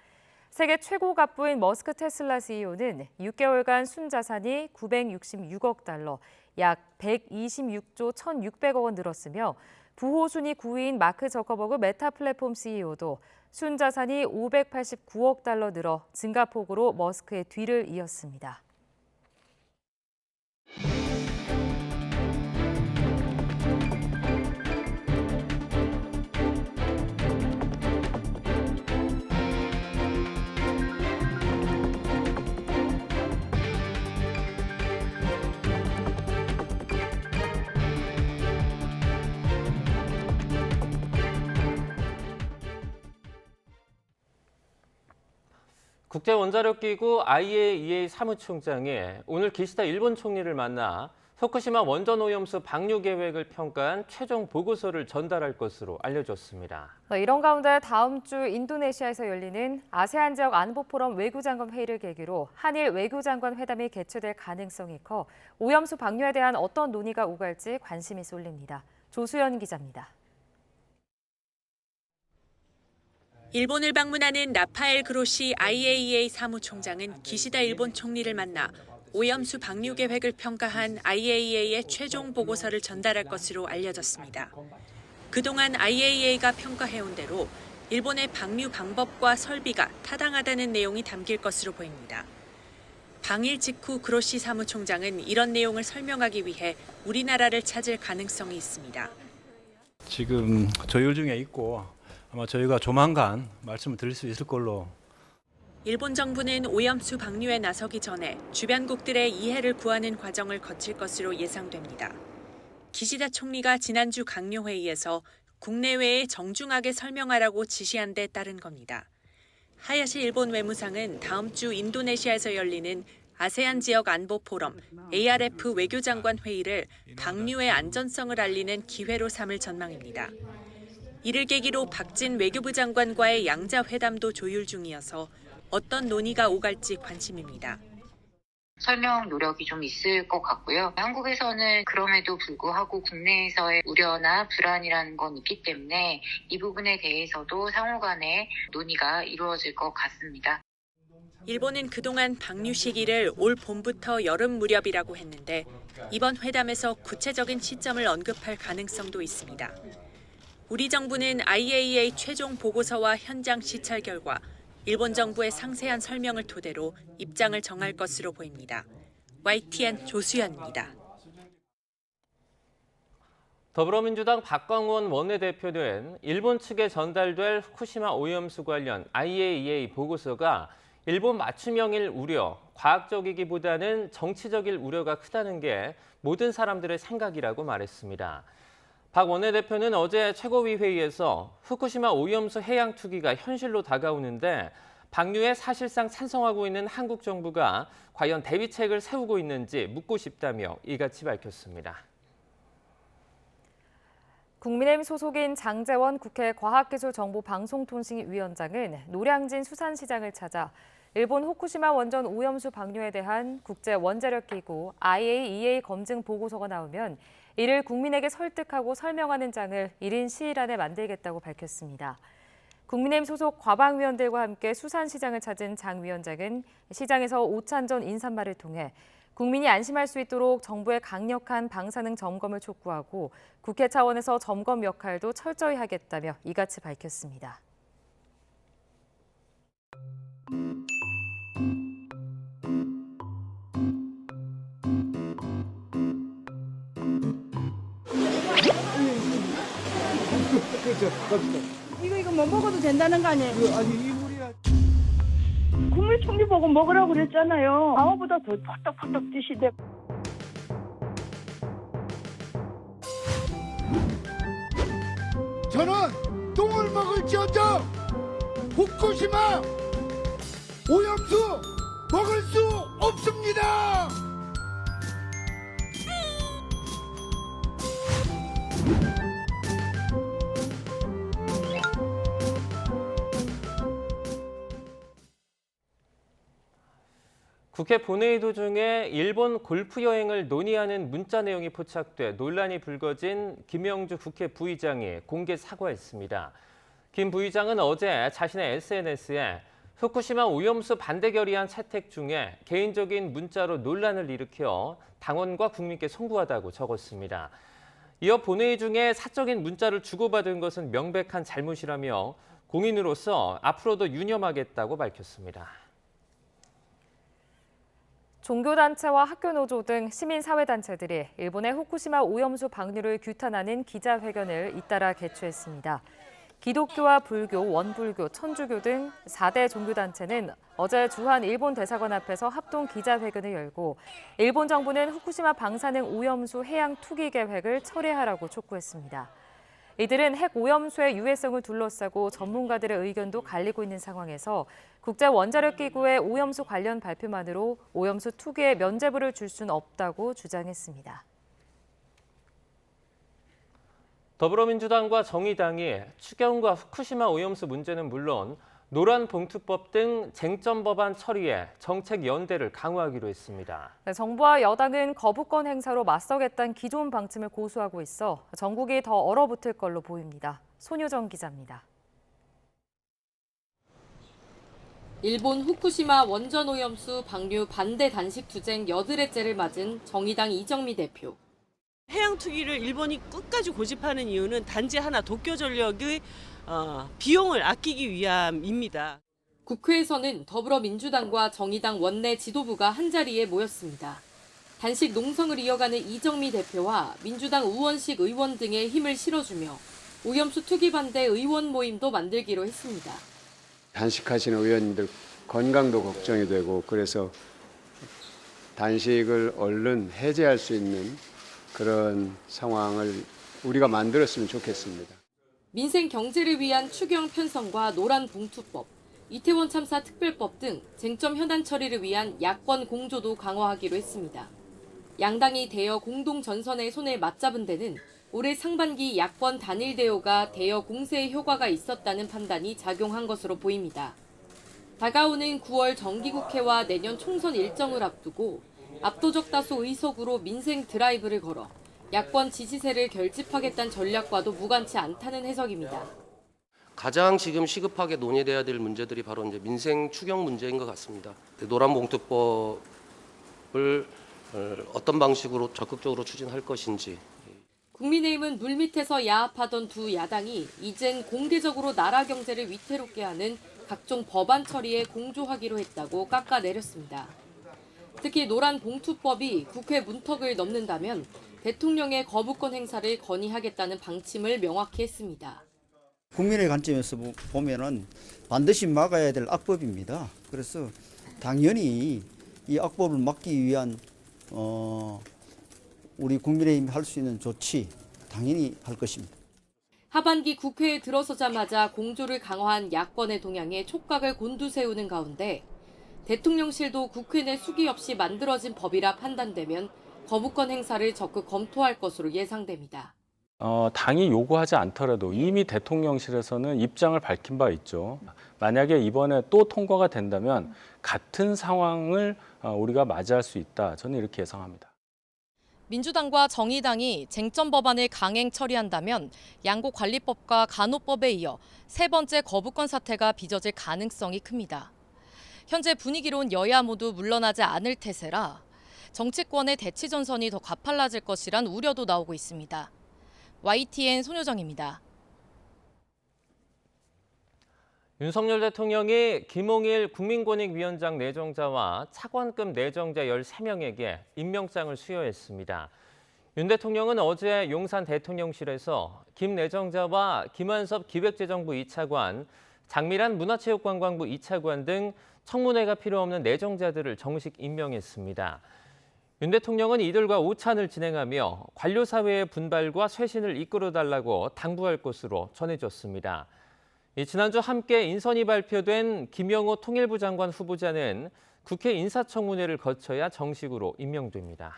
[SPEAKER 2] 세계 최고 갑부인 머스크 테슬라 CEO는 6개월간 순자산이 966억 달러, 약 126조 1,600억 원 늘었으며 부호 순위 9위인 마크 저커버그 메타 플랫폼 CEO도 순자산이 589억 달러 늘어 증가폭으로 머스크의 뒤를 이었습니다.
[SPEAKER 1] 국제원자력기구 IAEA 사무총장이 오늘 기시다 일본 총리를 만나 후쿠시마 원전 오염수 방류 계획을 평가한 최종 보고서를 전달할 것으로 알려졌습니다.
[SPEAKER 2] 이런 가운데 다음 주 인도네시아에서 열리는 아세안 지역 안보포럼 외교장관 회의를 계기로 한일 외교장관 회담이 개최될 가능성이 커 오염수 방류에 대한 어떤 논의가 오갈지 관심이 쏠립니다. 조수연 기자입니다.
[SPEAKER 11] 일본을 방문하는 라파엘 그로시 IAEA 사무총장은 기시다 일본 총리를 만나 오염수 방류 계획을 평가한 IAEA의 최종 보고서를 전달할 것으로 알려졌습니다. 그동안 IAEA가 평가해온 대로 일본의 방류 방법과 설비가 타당하다는 내용이 담길 것으로 보입니다. 방일 직후 그로시 사무총장은 이런 내용을 설명하기 위해 우리나라를 찾을 가능성이 있습니다.
[SPEAKER 22] 지금 조율 중에 있고 아마 저희가 조만간 말씀을 드릴 수 있을 걸로.
[SPEAKER 11] 일본 정부는 오염수 방류에 나서기 전에 주변국들의 이해를 구하는 과정을 거칠 것으로 예상됩니다. 기시다 총리가 지난주 강요회의에서 국내외에 정중하게 설명하라고 지시한 데 따른 겁니다. 하야시 일본 외무상은 다음 주 인도네시아에서 열리는 아세안 지역 안보 포럼 ARF 외교장관 회의를 방류의 안전성을 알리는 기회로 삼을 전망입니다. 이를 계기로 박진 외교부 장관과의 양자 회담도 조율 중이어서 어떤 논의가 오갈지 관심입니다.
[SPEAKER 14] 설명 노력이 좀 있을 것 같고요. 한국에서는 그럼에도 불구하고 국내에서의 우려나 불안이라는 건 있기 때문에 이 부분에 대해서도 상호 간에 논의가 이루어질 것 같습니다.
[SPEAKER 11] 일본은 그동안 방류 시기를 올 봄부터 여름 무렵이라고 했는데 이번 회담에서 구체적인 시점을 언급할 가능성도 있습니다. 우리 정부는 IAEA 최종 보고서와 현장 시찰 결과 일본 정부의 상세한 설명을 토대로 입장을 정할 것으로 보입니다. YTN 조수연입니다.
[SPEAKER 1] 더불어민주당 박광원 원내대표는 일본 측에 전달될 후쿠시마 오염수 관련 IAEA 보고서가 일본 맞춤형일 우려, 과학적이기보다는 정치적일 우려가 크다는 게 모든 사람들의 생각이라고 말했습니다. 박 원내대표는 어제 최고위 회의에서 후쿠시마 오염수 해양 투기가 현실로 다가오는데 방류에 사실상 찬성하고 있는 한국 정부가 과연 대비책을 세우고 있는지 묻고 싶다며 이같이 밝혔습니다.
[SPEAKER 2] 국민의힘 소속인 장제원 국회 과학기술정보방송통신위원장은 노량진 수산시장을 찾아 일본 후쿠시마 원전 오염수 방류에 대한 국제원자력기구 IAEA 검증 보고서가 나오면 이를 국민에게 설득하고 설명하는 장을 1인 시일 안에 만들겠다고 밝혔습니다. 국민의힘 소속 과방위원들과 함께 수산시장을 찾은 장 위원장은 시장에서 오찬전 인사말을 통해 국민이 안심할 수 있도록 정부의 강력한 방사능 점검을 촉구하고 국회 차원에서 점검 역할도 철저히 하겠다며 이같이 밝혔습니다.
[SPEAKER 15] 이거 못 먹어도 된다는 거 아니에요? 아니 이 물이야. 국무총리 보고 먹으라고 그랬잖아요. 아무보다 더 팍팍팍 드시대.
[SPEAKER 16] 저는 똥을 먹을지언정 후쿠시마 오염수 먹을 수 없습니다.
[SPEAKER 1] 국회 본회의 도중에 일본 골프 여행을 논의하는 문자 내용이 포착돼 논란이 불거진 김영주 국회 부의장이 공개 사과했습니다. 김 부의장은 어제 자신의 SNS에 후쿠시마 오염수 반대 결의안 채택 중에 개인적인 문자로 논란을 일으켜 당원과 국민께 송구하다고 적었습니다. 이어 본회의 중에 사적인 문자를 주고받은 것은 명백한 잘못이라며 공인으로서 앞으로도 유념하겠다고 밝혔습니다.
[SPEAKER 2] 종교단체와 학교노조 등 시민사회단체들이 일본의 후쿠시마 오염수 방류를 규탄하는 기자회견을 잇따라 개최했습니다. 기독교와 불교, 원불교, 천주교 등 4대 종교단체는 어제 주한 일본 대사관 앞에서 합동 기자회견을 열고 일본 정부는 후쿠시마 방사능 오염수 해양 투기 계획을 철회하라고 촉구했습니다. 이들은 핵 오염수의 유해성을 둘러싸고 전문가들의 의견도 갈리고 있는 상황에서 국제원자력기구의 오염수 관련 발표만으로 오염수 투기에 면죄부를 줄 수는 없다고 주장했습니다.
[SPEAKER 1] 더불어민주당과 정의당이 추경과 후쿠시마 오염수 문제는 물론 노란봉투법 등 쟁점 법안 처리에 정책 연대를 강화하기로 했습니다.
[SPEAKER 2] 네, 정부와 여당은 거부권 행사로 맞서겠다는 기존 방침을 고수하고 있어 전국이 더 얼어붙을 걸로 보입니다. 손효정 기자입니다.
[SPEAKER 17] 일본 후쿠시마 원전 오염수 방류 반대 단식 투쟁 8회째를 맞은 정의당 이정미 대표.
[SPEAKER 18] 해양 투기를 일본이 끝까지 고집하는 이유는 단지 하나 도쿄전력의 비용을 아끼기 위함입니다.
[SPEAKER 17] 국회에서는 더불어민주당과 정의당 원내 지도부가 한자리에 모였습니다. 단식 농성을 이어가는 이정미 대표와 민주당 우원식 의원 등의 힘을 실어주며 오염수 투기 반대 의원 모임도 만들기로 했습니다.
[SPEAKER 19] 단식하시는 의원님들 건강도 걱정이 되고 그래서 단식을 얼른 해제할 수 있는 그런 상황을 우리가 만들었으면 좋겠습니다.
[SPEAKER 17] 민생 경제를 위한 추경 편성과 노란봉투법, 이태원 참사 특별법 등 쟁점 현안 처리를 위한 야권 공조도 강화하기로 했습니다. 양당이 대여 공동 전선의 손을 맞잡은 데는 올해 상반기 야권 단일 대우가 대여 공세에 효과가 있었다는 판단이 작용한 것으로 보입니다. 다가오는 9월 정기국회와 내년 총선 일정을 앞두고 압도적 다수 의석으로 민생 드라이브를 걸어 야권 지지세를 결집하겠다는 전략과도 무관치 않다는 해석입니다.
[SPEAKER 20] 가장 지금 시급하게 논의돼야 될 문제들이 바로 이제 민생 추경 문제인 것 같습니다. 노란봉투법을 어떤 방식으로 적극적으로 추진할 것인지.
[SPEAKER 17] 국민의힘은 물밑에서 야합하던 두 야당이 이젠 공개적으로 나라 경제를 위태롭게 하는 각종 법안 처리에 공조하기로 했다고 깎아내렸습니다. 특히 노란봉투법이 국회 문턱을 넘는다면 대통령의 거부권 행사를 건의하겠다는 방침을 명확히 했습니다.
[SPEAKER 21] 국민의 관점에서 보면은 반드시 막아야 될 악법입니다. 그래서 당연히 이 악법을 막기 위한 우리 국민의힘이 할 수 있는 조치 당연히 할 것입니다.
[SPEAKER 17] 하반기 국회에 들어서자마자 공조를 강화한 야권의 동향에 촉각을 곤두세우는 가운데 대통령실도 국회 내 수기 없이 만들어진 법이라 판단되면 거부권 행사를 적극 검토할 것으로 예상됩니다.
[SPEAKER 23] 당이 요구하지 않더라도 이미 대통령실에서는 입장을 밝힌 바 있죠. 만약에 이번에 또 통과가 된다면 같은 상황을 우리가 맞이할 수 있다. 저는 이렇게 예상합니다.
[SPEAKER 17] 민주당과 정의당이 쟁점 법안을 강행 처리한다면 양곡관리법과 간호법에 이어 세 번째 거부권 사태가 빚어질 가능성이 큽니다. 현재 분위기론 여야 모두 물러나지 않을 태세라 정치권의 대치 전선이 더 가팔라질 것이란 우려도 나오고 있습니다. YTN 손효정입니다.
[SPEAKER 1] 윤석열 대통령이 김홍일 국민권익위원장 내정자와 차관급 내정자 13명에게 임명장을 수여했습니다. 윤 대통령은 어제 용산 대통령실에서 김 내정자와 김한섭 기획재정부 2차관, 장미란 문화체육관광부 2차관 등 청문회가 필요 없는 내정자들을 정식 임명했습니다. 윤 대통령은 이들과 오찬을 진행하며 관료사회의 분발과 쇄신을 이끌어달라고 당부할 것으로 전해졌습니다. 지난주 함께 인선이 발표된 김영호 통일부 장관 후보자는 국회 인사청문회를 거쳐야 정식으로 임명됩니다.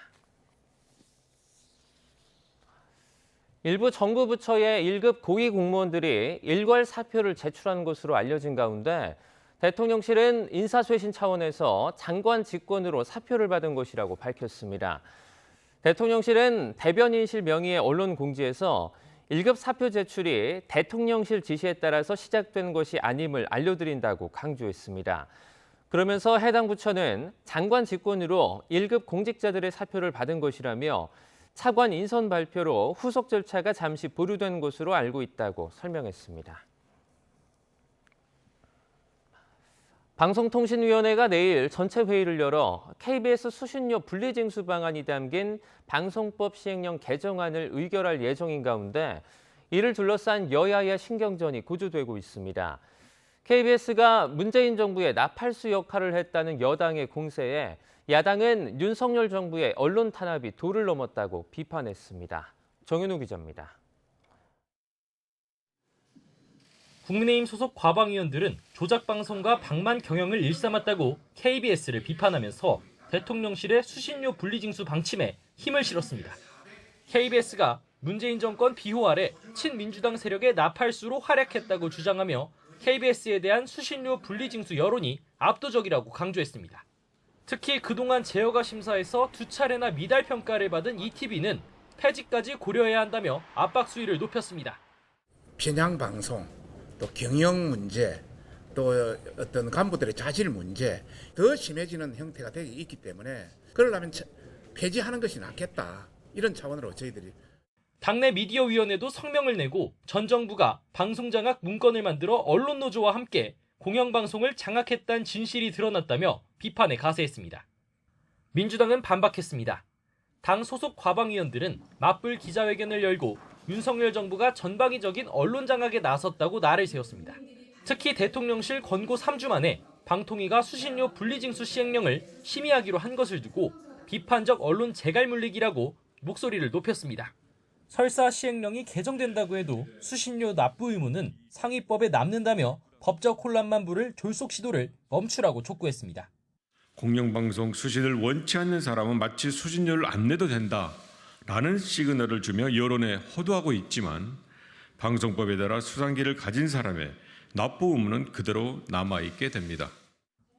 [SPEAKER 1] 일부 정부 부처의 1급 고위 공무원들이 일괄 사표를 제출한 것으로 알려진 가운데 대통령실은 인사쇄신 차원에서 장관 직권으로 사표를 받은 것이라고 밝혔습니다. 대통령실은 대변인실 명의의 언론 공지에서 1급 사표 제출이 대통령실 지시에 따라서 시작된 것이 아님을 알려드린다고 강조했습니다. 그러면서 해당 부처는 장관 직권으로 1급 공직자들의 사표를 받은 것이라며 차관 인선 발표로 후속 절차가 잠시 보류된 것으로 알고 있다고 설명했습니다. 방송통신위원회가 내일 전체 회의를 열어 KBS 수신료 분리징수 방안이 담긴 방송법 시행령 개정안을 의결할 예정인 가운데 이를 둘러싼 여야의 신경전이 고조되고 있습니다. KBS가 문재인 정부의 나팔수 역할을 했다는 여당의 공세에 야당은 윤석열 정부의 언론 탄압이 도를 넘었다고 비판했습니다. 정윤우 기자입니다.
[SPEAKER 27] 국민의힘 소속 과방위원들은 조작방송과 방만 경영을 일삼았다고 KBS를 비판하면서 대통령실의 수신료 분리징수 방침에 힘을 실었습니다. KBS가 문재인 정권 비호 아래 친민주당 세력의 나팔수로 활약했다고 주장하며 KBS에 대한 수신료 분리징수 여론이 압도적이라고 강조했습니다. 특히 그동안 제어가 심사에서 2차례나 미달 평가를 받은 ETV는 폐지까지 고려해야 한다며 압박 수위를 높였습니다.
[SPEAKER 3] 편향 방송, 또 경영 문제, 또 어떤 간부들의 자질 문제 더 심해지는 형태가 되기 있기 때문에 그러려면 폐지하는 것이 낫겠다. 이런 차원으로 저희들이.
[SPEAKER 27] 당내 미디어위원회도 성명을 내고 전 정부가 방송장악 문건을 만들어 언론노조와 함께 공영방송을 장악했다는 진실이 드러났다며 비판에 가세했습니다. 민주당은 반박했습니다. 당 소속 과방위원들은 맞불 기자회견을 열고 윤석열 정부가 전방위적인 언론 장악에 나섰다고 날을 세웠습니다. 특히 대통령실 권고 3주 만에 방통위가 수신료 분리징수 시행령을 심의하기로 한 것을 두고 비판적 언론 재갈 물리기라고 목소리를 높였습니다. 설사 시행령이 개정된다고 해도 수신료 납부 의무는 상위법에 남는다며 법적 혼란만 부를 졸속 시도를 멈추라고 촉구했습니다.
[SPEAKER 4] 공영방송 수신을 원치 않는 사람은 마치 수신료를 안 내도 된다라는 시그널을 주며 여론에 호도하고 있지만 방송법에 따라 수상기를 가진 사람의 납부 의무는 그대로 남아있게 됩니다.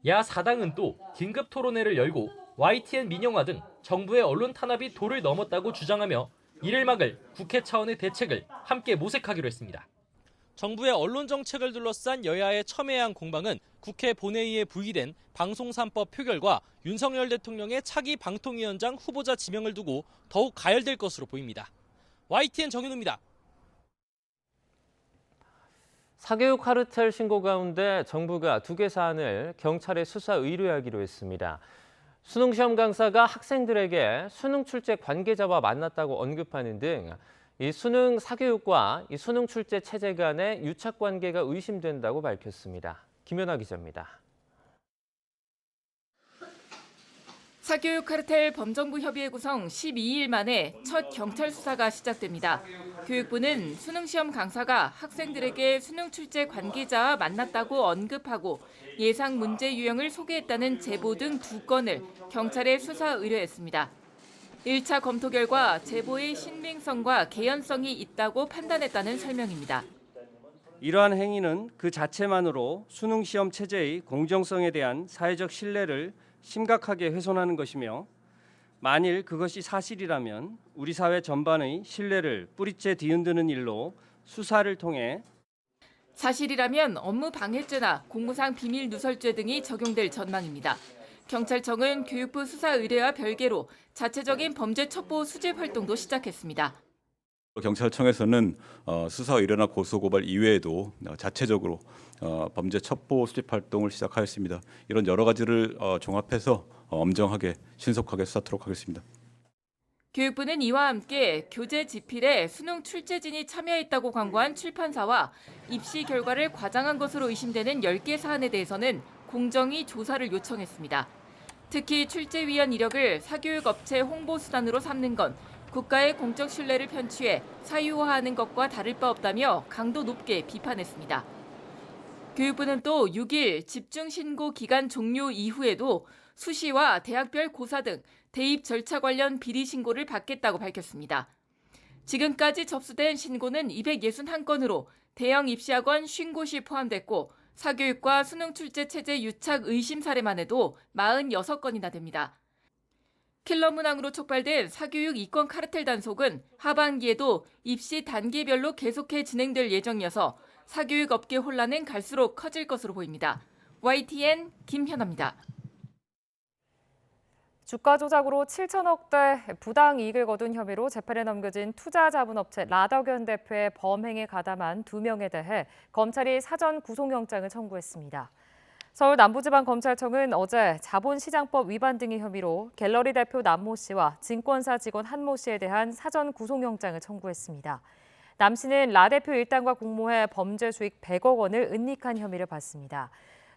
[SPEAKER 27] 야 4당은 또 긴급 토론회를 열고 YTN 민영화 등 정부의 언론 탄압이 도를 넘었다고 주장하며 이를 막을 국회 차원의 대책을 함께 모색하기로 했습니다. 정부의 언론 정책을 둘러싼 여야의 첨예한 공방은 국회 본회의에 부의된 방송 3법 표결과 윤석열 대통령의 차기 방통위원장 후보자 지명을 두고 더욱 가열될 것으로 보입니다. YTN 정윤우입니다.
[SPEAKER 1] 사교육 카르텔 신고 가운데 정부가 2개 사안을 경찰에 수사 의뢰하기로 했습니다. 수능시험 강사가 학생들에게 수능 출제 관계자와 만났다고 언급하는 등 이 수능 사교육과 이 수능 출제 체제 간의 유착 관계가 의심된다고 밝혔습니다. 김연아 기자입니다.
[SPEAKER 5] 사교육 카르텔 범정부 협의회 구성 12일 만에 첫 경찰 수사가 시작됩니다. 교육부는 수능시험 강사가 학생들에게 수능 출제 관계자와 만났다고 언급하고 예상 문제 유형을 소개했다는 제보 등 2건을 경찰에 수사 의뢰했습니다. 1차 검토 결과 제보의 신빙성과 개연성이 있다고 판단했다는 설명입니다.
[SPEAKER 6] 이러한 행위는 그 자체만으로 수능 시험 체제의 공정성에 대한 사회적 신뢰를 심각하게 훼손하는 것이며 만일 그것이 사실이라면 우리 사회 전반의 신뢰를 뿌리째 뒤흔드는 일로 수사를 통해
[SPEAKER 5] 사실이라면 업무 방해죄나 공무상 비밀 누설죄 등이 적용될 전망입니다. 경찰청은 교육부 수사 의뢰와 별개로 자체적인 범죄 첩보 수집 활동도 시작했습니다.
[SPEAKER 7] 경찰청에서는 수사 의뢰나 고소 고발 이외에도 자체적으로 범죄 첩보 수집 활동을 시작하였습니다. 이런 여러 가지를 종합해서 엄정하게 신속하게 수사하도록 하겠습니다.
[SPEAKER 5] 교육부는 이와 함께 교재 집필에 수능 출제진이 참여했다고 광고한 출판사와 입시 결과를 과장한 것으로 의심되는 10개 사안에 대해서는 공정위 조사를 요청했습니다. 특히 출제위원 이력을 사교육 업체 홍보 수단으로 삼는 건 국가의 공적 신뢰를 편취해 사유화하는 것과 다를 바 없다며 강도 높게 비판했습니다. 교육부는 또 6일 집중신고 기간 종료 이후에도 수시와 대학별 고사 등 대입 절차 관련 비리 신고를 받겠다고 밝혔습니다. 지금까지 접수된 신고는 261건으로 대형 입시학원 50곳이 포함됐고 사교육과 수능 출제 체제 유착 의심 사례만 해도 46건이나 됩니다. 킬러 문항으로 촉발된 사교육 이권 카르텔 단속은 하반기에도 입시 단계별로 계속해 진행될 예정이어서 사교육 업계 혼란은 갈수록 커질 것으로 보입니다. YTN 김현아입니다.
[SPEAKER 2] 주가 조작으로 7천억대 부당 이익을 거둔 혐의로 재판에 넘겨진 투자자문업체 라더견 대표의 범행에 가담한 2명에 대해 검찰이 사전 구속영장을 청구했습니다. 서울 남부지방검찰청은 어제 자본시장법 위반 등의 혐의로 갤러리 대표 남모 씨와 증권사 직원 한모 씨에 대한 사전 구속영장을 청구했습니다. 남 씨는 라 대표 일당과 공모해 범죄 수익 100억 원을 은닉한 혐의를 받습니다.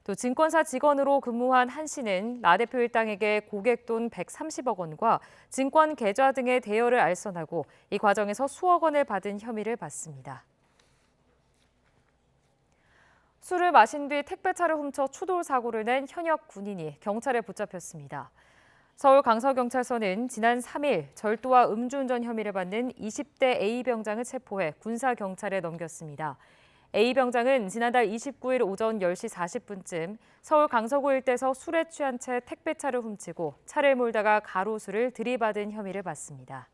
[SPEAKER 2] 또 증권사 직원으로 근무한 한 씨는 라 대표 일당에게 고객 돈 130억 원과 증권 계좌 등의 대여를 알선하고 이 과정에서 수억 원을 받은 혐의를 받습니다. 술을 마신 뒤 택배차를 훔쳐 추돌 사고를 낸 현역 군인이 경찰에 붙잡혔습니다. 서울 강서경찰서는 지난 3일 절도와 음주운전 혐의를 받는 20대 A병장을 체포해 군사경찰에 넘겼습니다. A병장은 지난달 29일 오전 10시 40분쯤 서울 강서구 일대에서 술에 취한 채 택배차를 훔치고 차를 몰다가 가로수를 들이받은 혐의를 받습니다.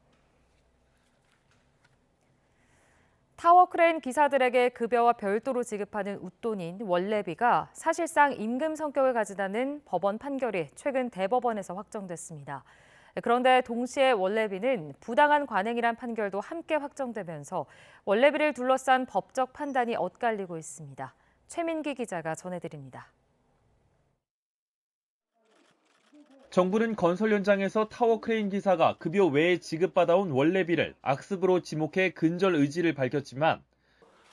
[SPEAKER 2] 타워크레인 기사들에게 급여와 별도로 지급하는 웃돈인 원래비가 사실상 임금 성격을 가지다는 법원 판결이 최근 대법원에서 확정됐습니다. 그런데 동시에 원래비는 부당한 관행이란 판결도 함께 확정되면서 원래비를 둘러싼 법적 판단이 엇갈리고 있습니다. 최민기 기자가 전해드립니다.
[SPEAKER 8] 정부는 건설 현장에서 타워크레인 기사가 급여 외에 지급받아온 원래비를 악습으로 지목해 근절 의지를 밝혔지만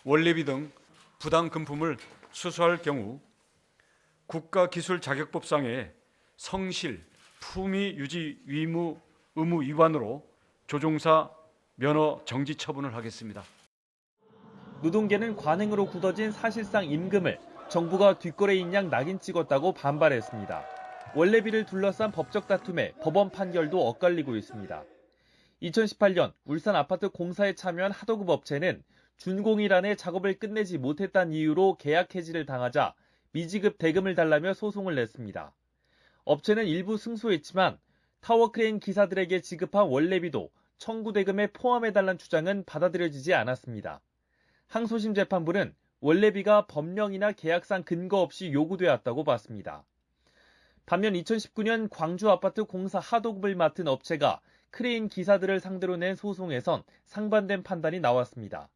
[SPEAKER 22] 원래비 등 부당 금품을 수수할 경우 국가기술자격법상의 성실, 품위 유지 의무 위반으로 조종사 면허 정지 처분을 하겠습니다.
[SPEAKER 8] 노동계는 관행으로 굳어진 사실상 임금을 정부가 뒷거래인 양 낙인 찍었다고 반발했습니다. 원래비를 둘러싼 법적 다툼에 법원 판결도 엇갈리고 있습니다. 2018년 울산 아파트 공사에 참여한 하도급 업체는 준공일 안에 작업을 끝내지 못했다는 이유로 계약 해지를 당하자 미지급 대금을 달라며 소송을 냈습니다. 업체는 일부 승소했지만 타워크레인 기사들에게 지급한 원래비도 청구 대금에 포함해달라는 주장은 받아들여지지 않았습니다. 항소심 재판부는 원래비가 법령이나 계약상 근거 없이 요구되었다고 봤습니다. 반면 2019년 광주 아파트 공사 하도급을 맡은 업체가 크레인 기사들을 상대로 낸 소송에선 상반된 판단이 나왔습니다.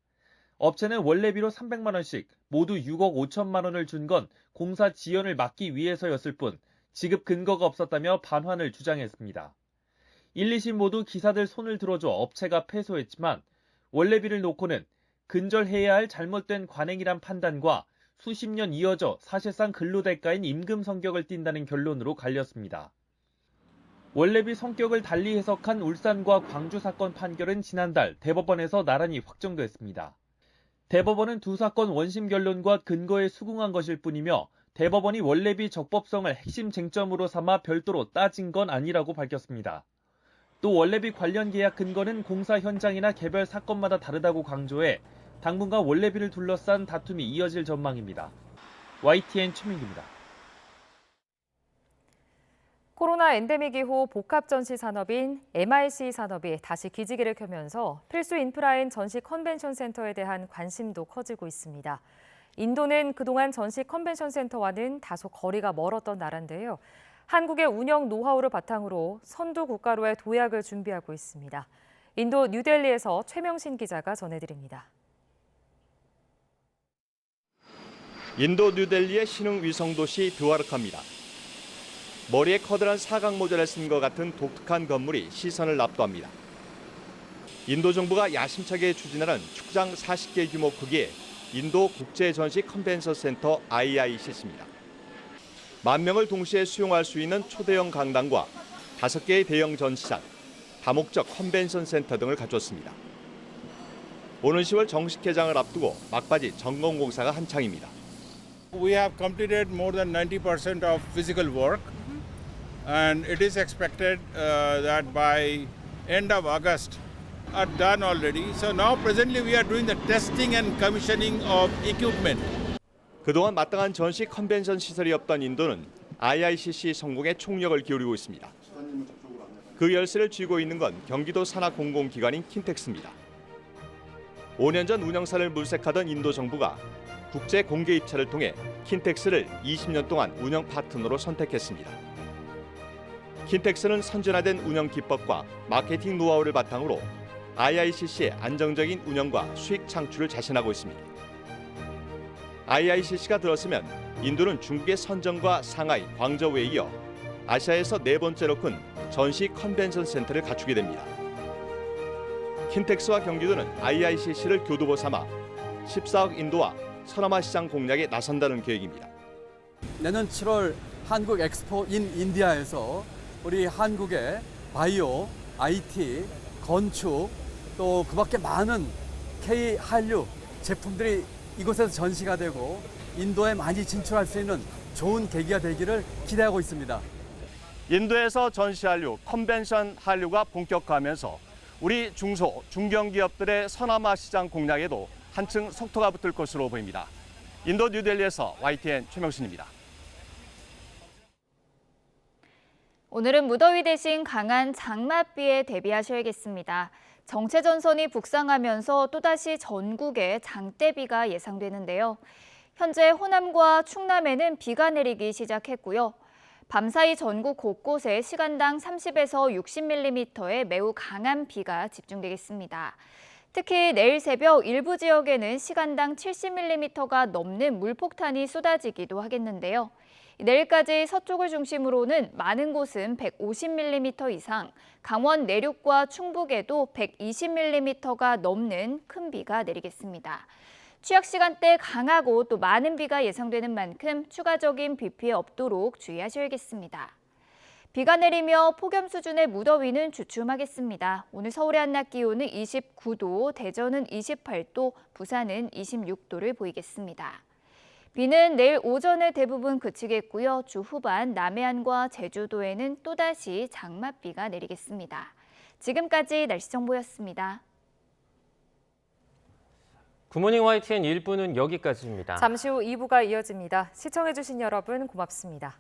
[SPEAKER 8] 업체는 원래비로 300만 원씩 모두 6억 5천만 원을 준 건 공사 지연을 막기 위해서였을 뿐 지급 근거가 없었다며 반환을 주장했습니다. 1, 2심 모두 기사들 손을 들어줘 업체가 패소했지만 원래비를 놓고는 근절해야 할 잘못된 관행이란 판단과 수십 년 이어져 사실상 근로대가인 임금 성격을 띈다는 결론으로 갈렸습니다. 원래비 성격을 달리 해석한 울산과 광주 사건 판결은 지난달 대법원에서 나란히 확정됐습니다. 대법원은 두 사건 원심 결론과 근거에 수긍한 것일 뿐이며 대법원이 원래비 적법성을 핵심 쟁점으로 삼아 별도로 따진 건 아니라고 밝혔습니다. 또 원래비 관련 계약 근거는 공사 현장이나 개별 사건마다 다르다고 강조해 당분간 원래비를 둘러싼 다툼이 이어질 전망입니다. YTN 최민기입니다.
[SPEAKER 2] 코로나 엔데믹 이후 복합 전시 산업인 MIC 산업이 다시 기지개를 켜면서 필수 인프라인 전시 컨벤션 센터에 대한 관심도 커지고 있습니다. 인도는 그동안 전시 컨벤션 센터와는 다소 거리가 멀었던 나라인데요. 한국의 운영 노하우를 바탕으로 선두 국가로의 도약을 준비하고 있습니다. 인도 뉴델리에서 최명신 기자가 전해드립니다.
[SPEAKER 10] 인도 뉴델리의 신흥 위성도시 드와르카입니다. 머리에 커다란 사각 모자를 쓴 것 같은 독특한 건물이 시선을 압도합니다. 인도 정부가 야심차게 추진하는 축장 40개 규모 크기의 인도 국제전시 컨벤션 센터 IICC입니다. 10,000명을 동시에 수용할 수 있는 초대형 강당과 5개의 대형 전시장, 다목적 컨벤션 센터 등을 갖췄습니다. 오는 10월 정식 개장을 앞두고 막바지 점검 공사가 한창입니다.
[SPEAKER 12] We have completed more than 90% of physical work, and it is expected that by end of August are done already. So now presently we are doing the testing and commissioning of equipment.
[SPEAKER 10] 그동안 마땅한 전시 컨벤션 시설이 없던 인도는 IICC 성공에 총력을 기울이고 있습니다. 그 열쇠를 쥐고 있는 건 경기도 산하 공공기관인 킨텍스입니다. 5년 전 운영사를 물색하던 인도 정부가 국제 공개 입찰을 통해 킨텍스를 20년 동안 운영 파트너로 선택했습니다. 킨텍스는 선진화된 운영 기법과 마케팅 노하우를 바탕으로 IICC의 안정적인 운영과 수익 창출을 자신하고 있습니다. IICC가 들었으면 인도는 중국의 선정과 상하이, 광저우에 이어 아시아에서 4번째로 큰 전시 컨벤션 센터를 갖추게 됩니다. 킨텍스와 경기도는 IICC를 교두보 삼아 14억 인도와 서남아 시장 공략에 나선다는 계획입니다.
[SPEAKER 13] 내년 7월 한국 엑스포 인 인디아에서 우리 한국의 바이오, IT, 건축 또 그밖에 많은 K 한류 제품들이 이곳에서 전시가 되고 인도에 많이 진출할 수 있는 좋은 계기가 되기를 기대하고 있습니다.
[SPEAKER 10] 인도에서 전시 한류, 컨벤션 한류가 본격화하면서 우리 중소, 중견기업들의 서남아 시장 공략에도 한층 속도가 붙을 것으로 보입니다. 인도 뉴델리에서 YTN 최명순입니다.
[SPEAKER 9] 오늘은 무더위 대신 강한 장맛비에 대비하셔야겠습니다. 정체전선이 북상하면서 또다시 전국에 장대비가 예상되는데요. 현재 호남과 충남에는 비가 내리기 시작했고요. 밤사이 전국 곳곳에 시간당 30에서 60mm의 매우 강한 비가 집중되겠습니다. 특히 내일 새벽 일부 지역에는 시간당 70mm가 넘는 물폭탄이 쏟아지기도 하겠는데요. 내일까지 서쪽을 중심으로는 많은 곳은 150mm 이상, 강원 내륙과 충북에도 120mm가 넘는 큰 비가 내리겠습니다. 취약 시간대 강하고 또 많은 비가 예상되는 만큼 추가적인 비 피해 없도록 주의하셔야겠습니다. 비가 내리며 폭염 수준의 무더위는 주춤하겠습니다. 오늘 서울의 한낮 기온은 29도, 대전은 28도, 부산은 26도를 보이겠습니다. 비는 내일 오전에 대부분 그치겠고요. 주 후반 남해안과 제주도에는 또다시 장맛비가 내리겠습니다. 지금까지 날씨 정보였습니다.
[SPEAKER 1] 굿모닝 YTN 1부는 여기까지입니다.
[SPEAKER 2] 잠시 후 2부가 이어집니다. 시청해주신 여러분 고맙습니다.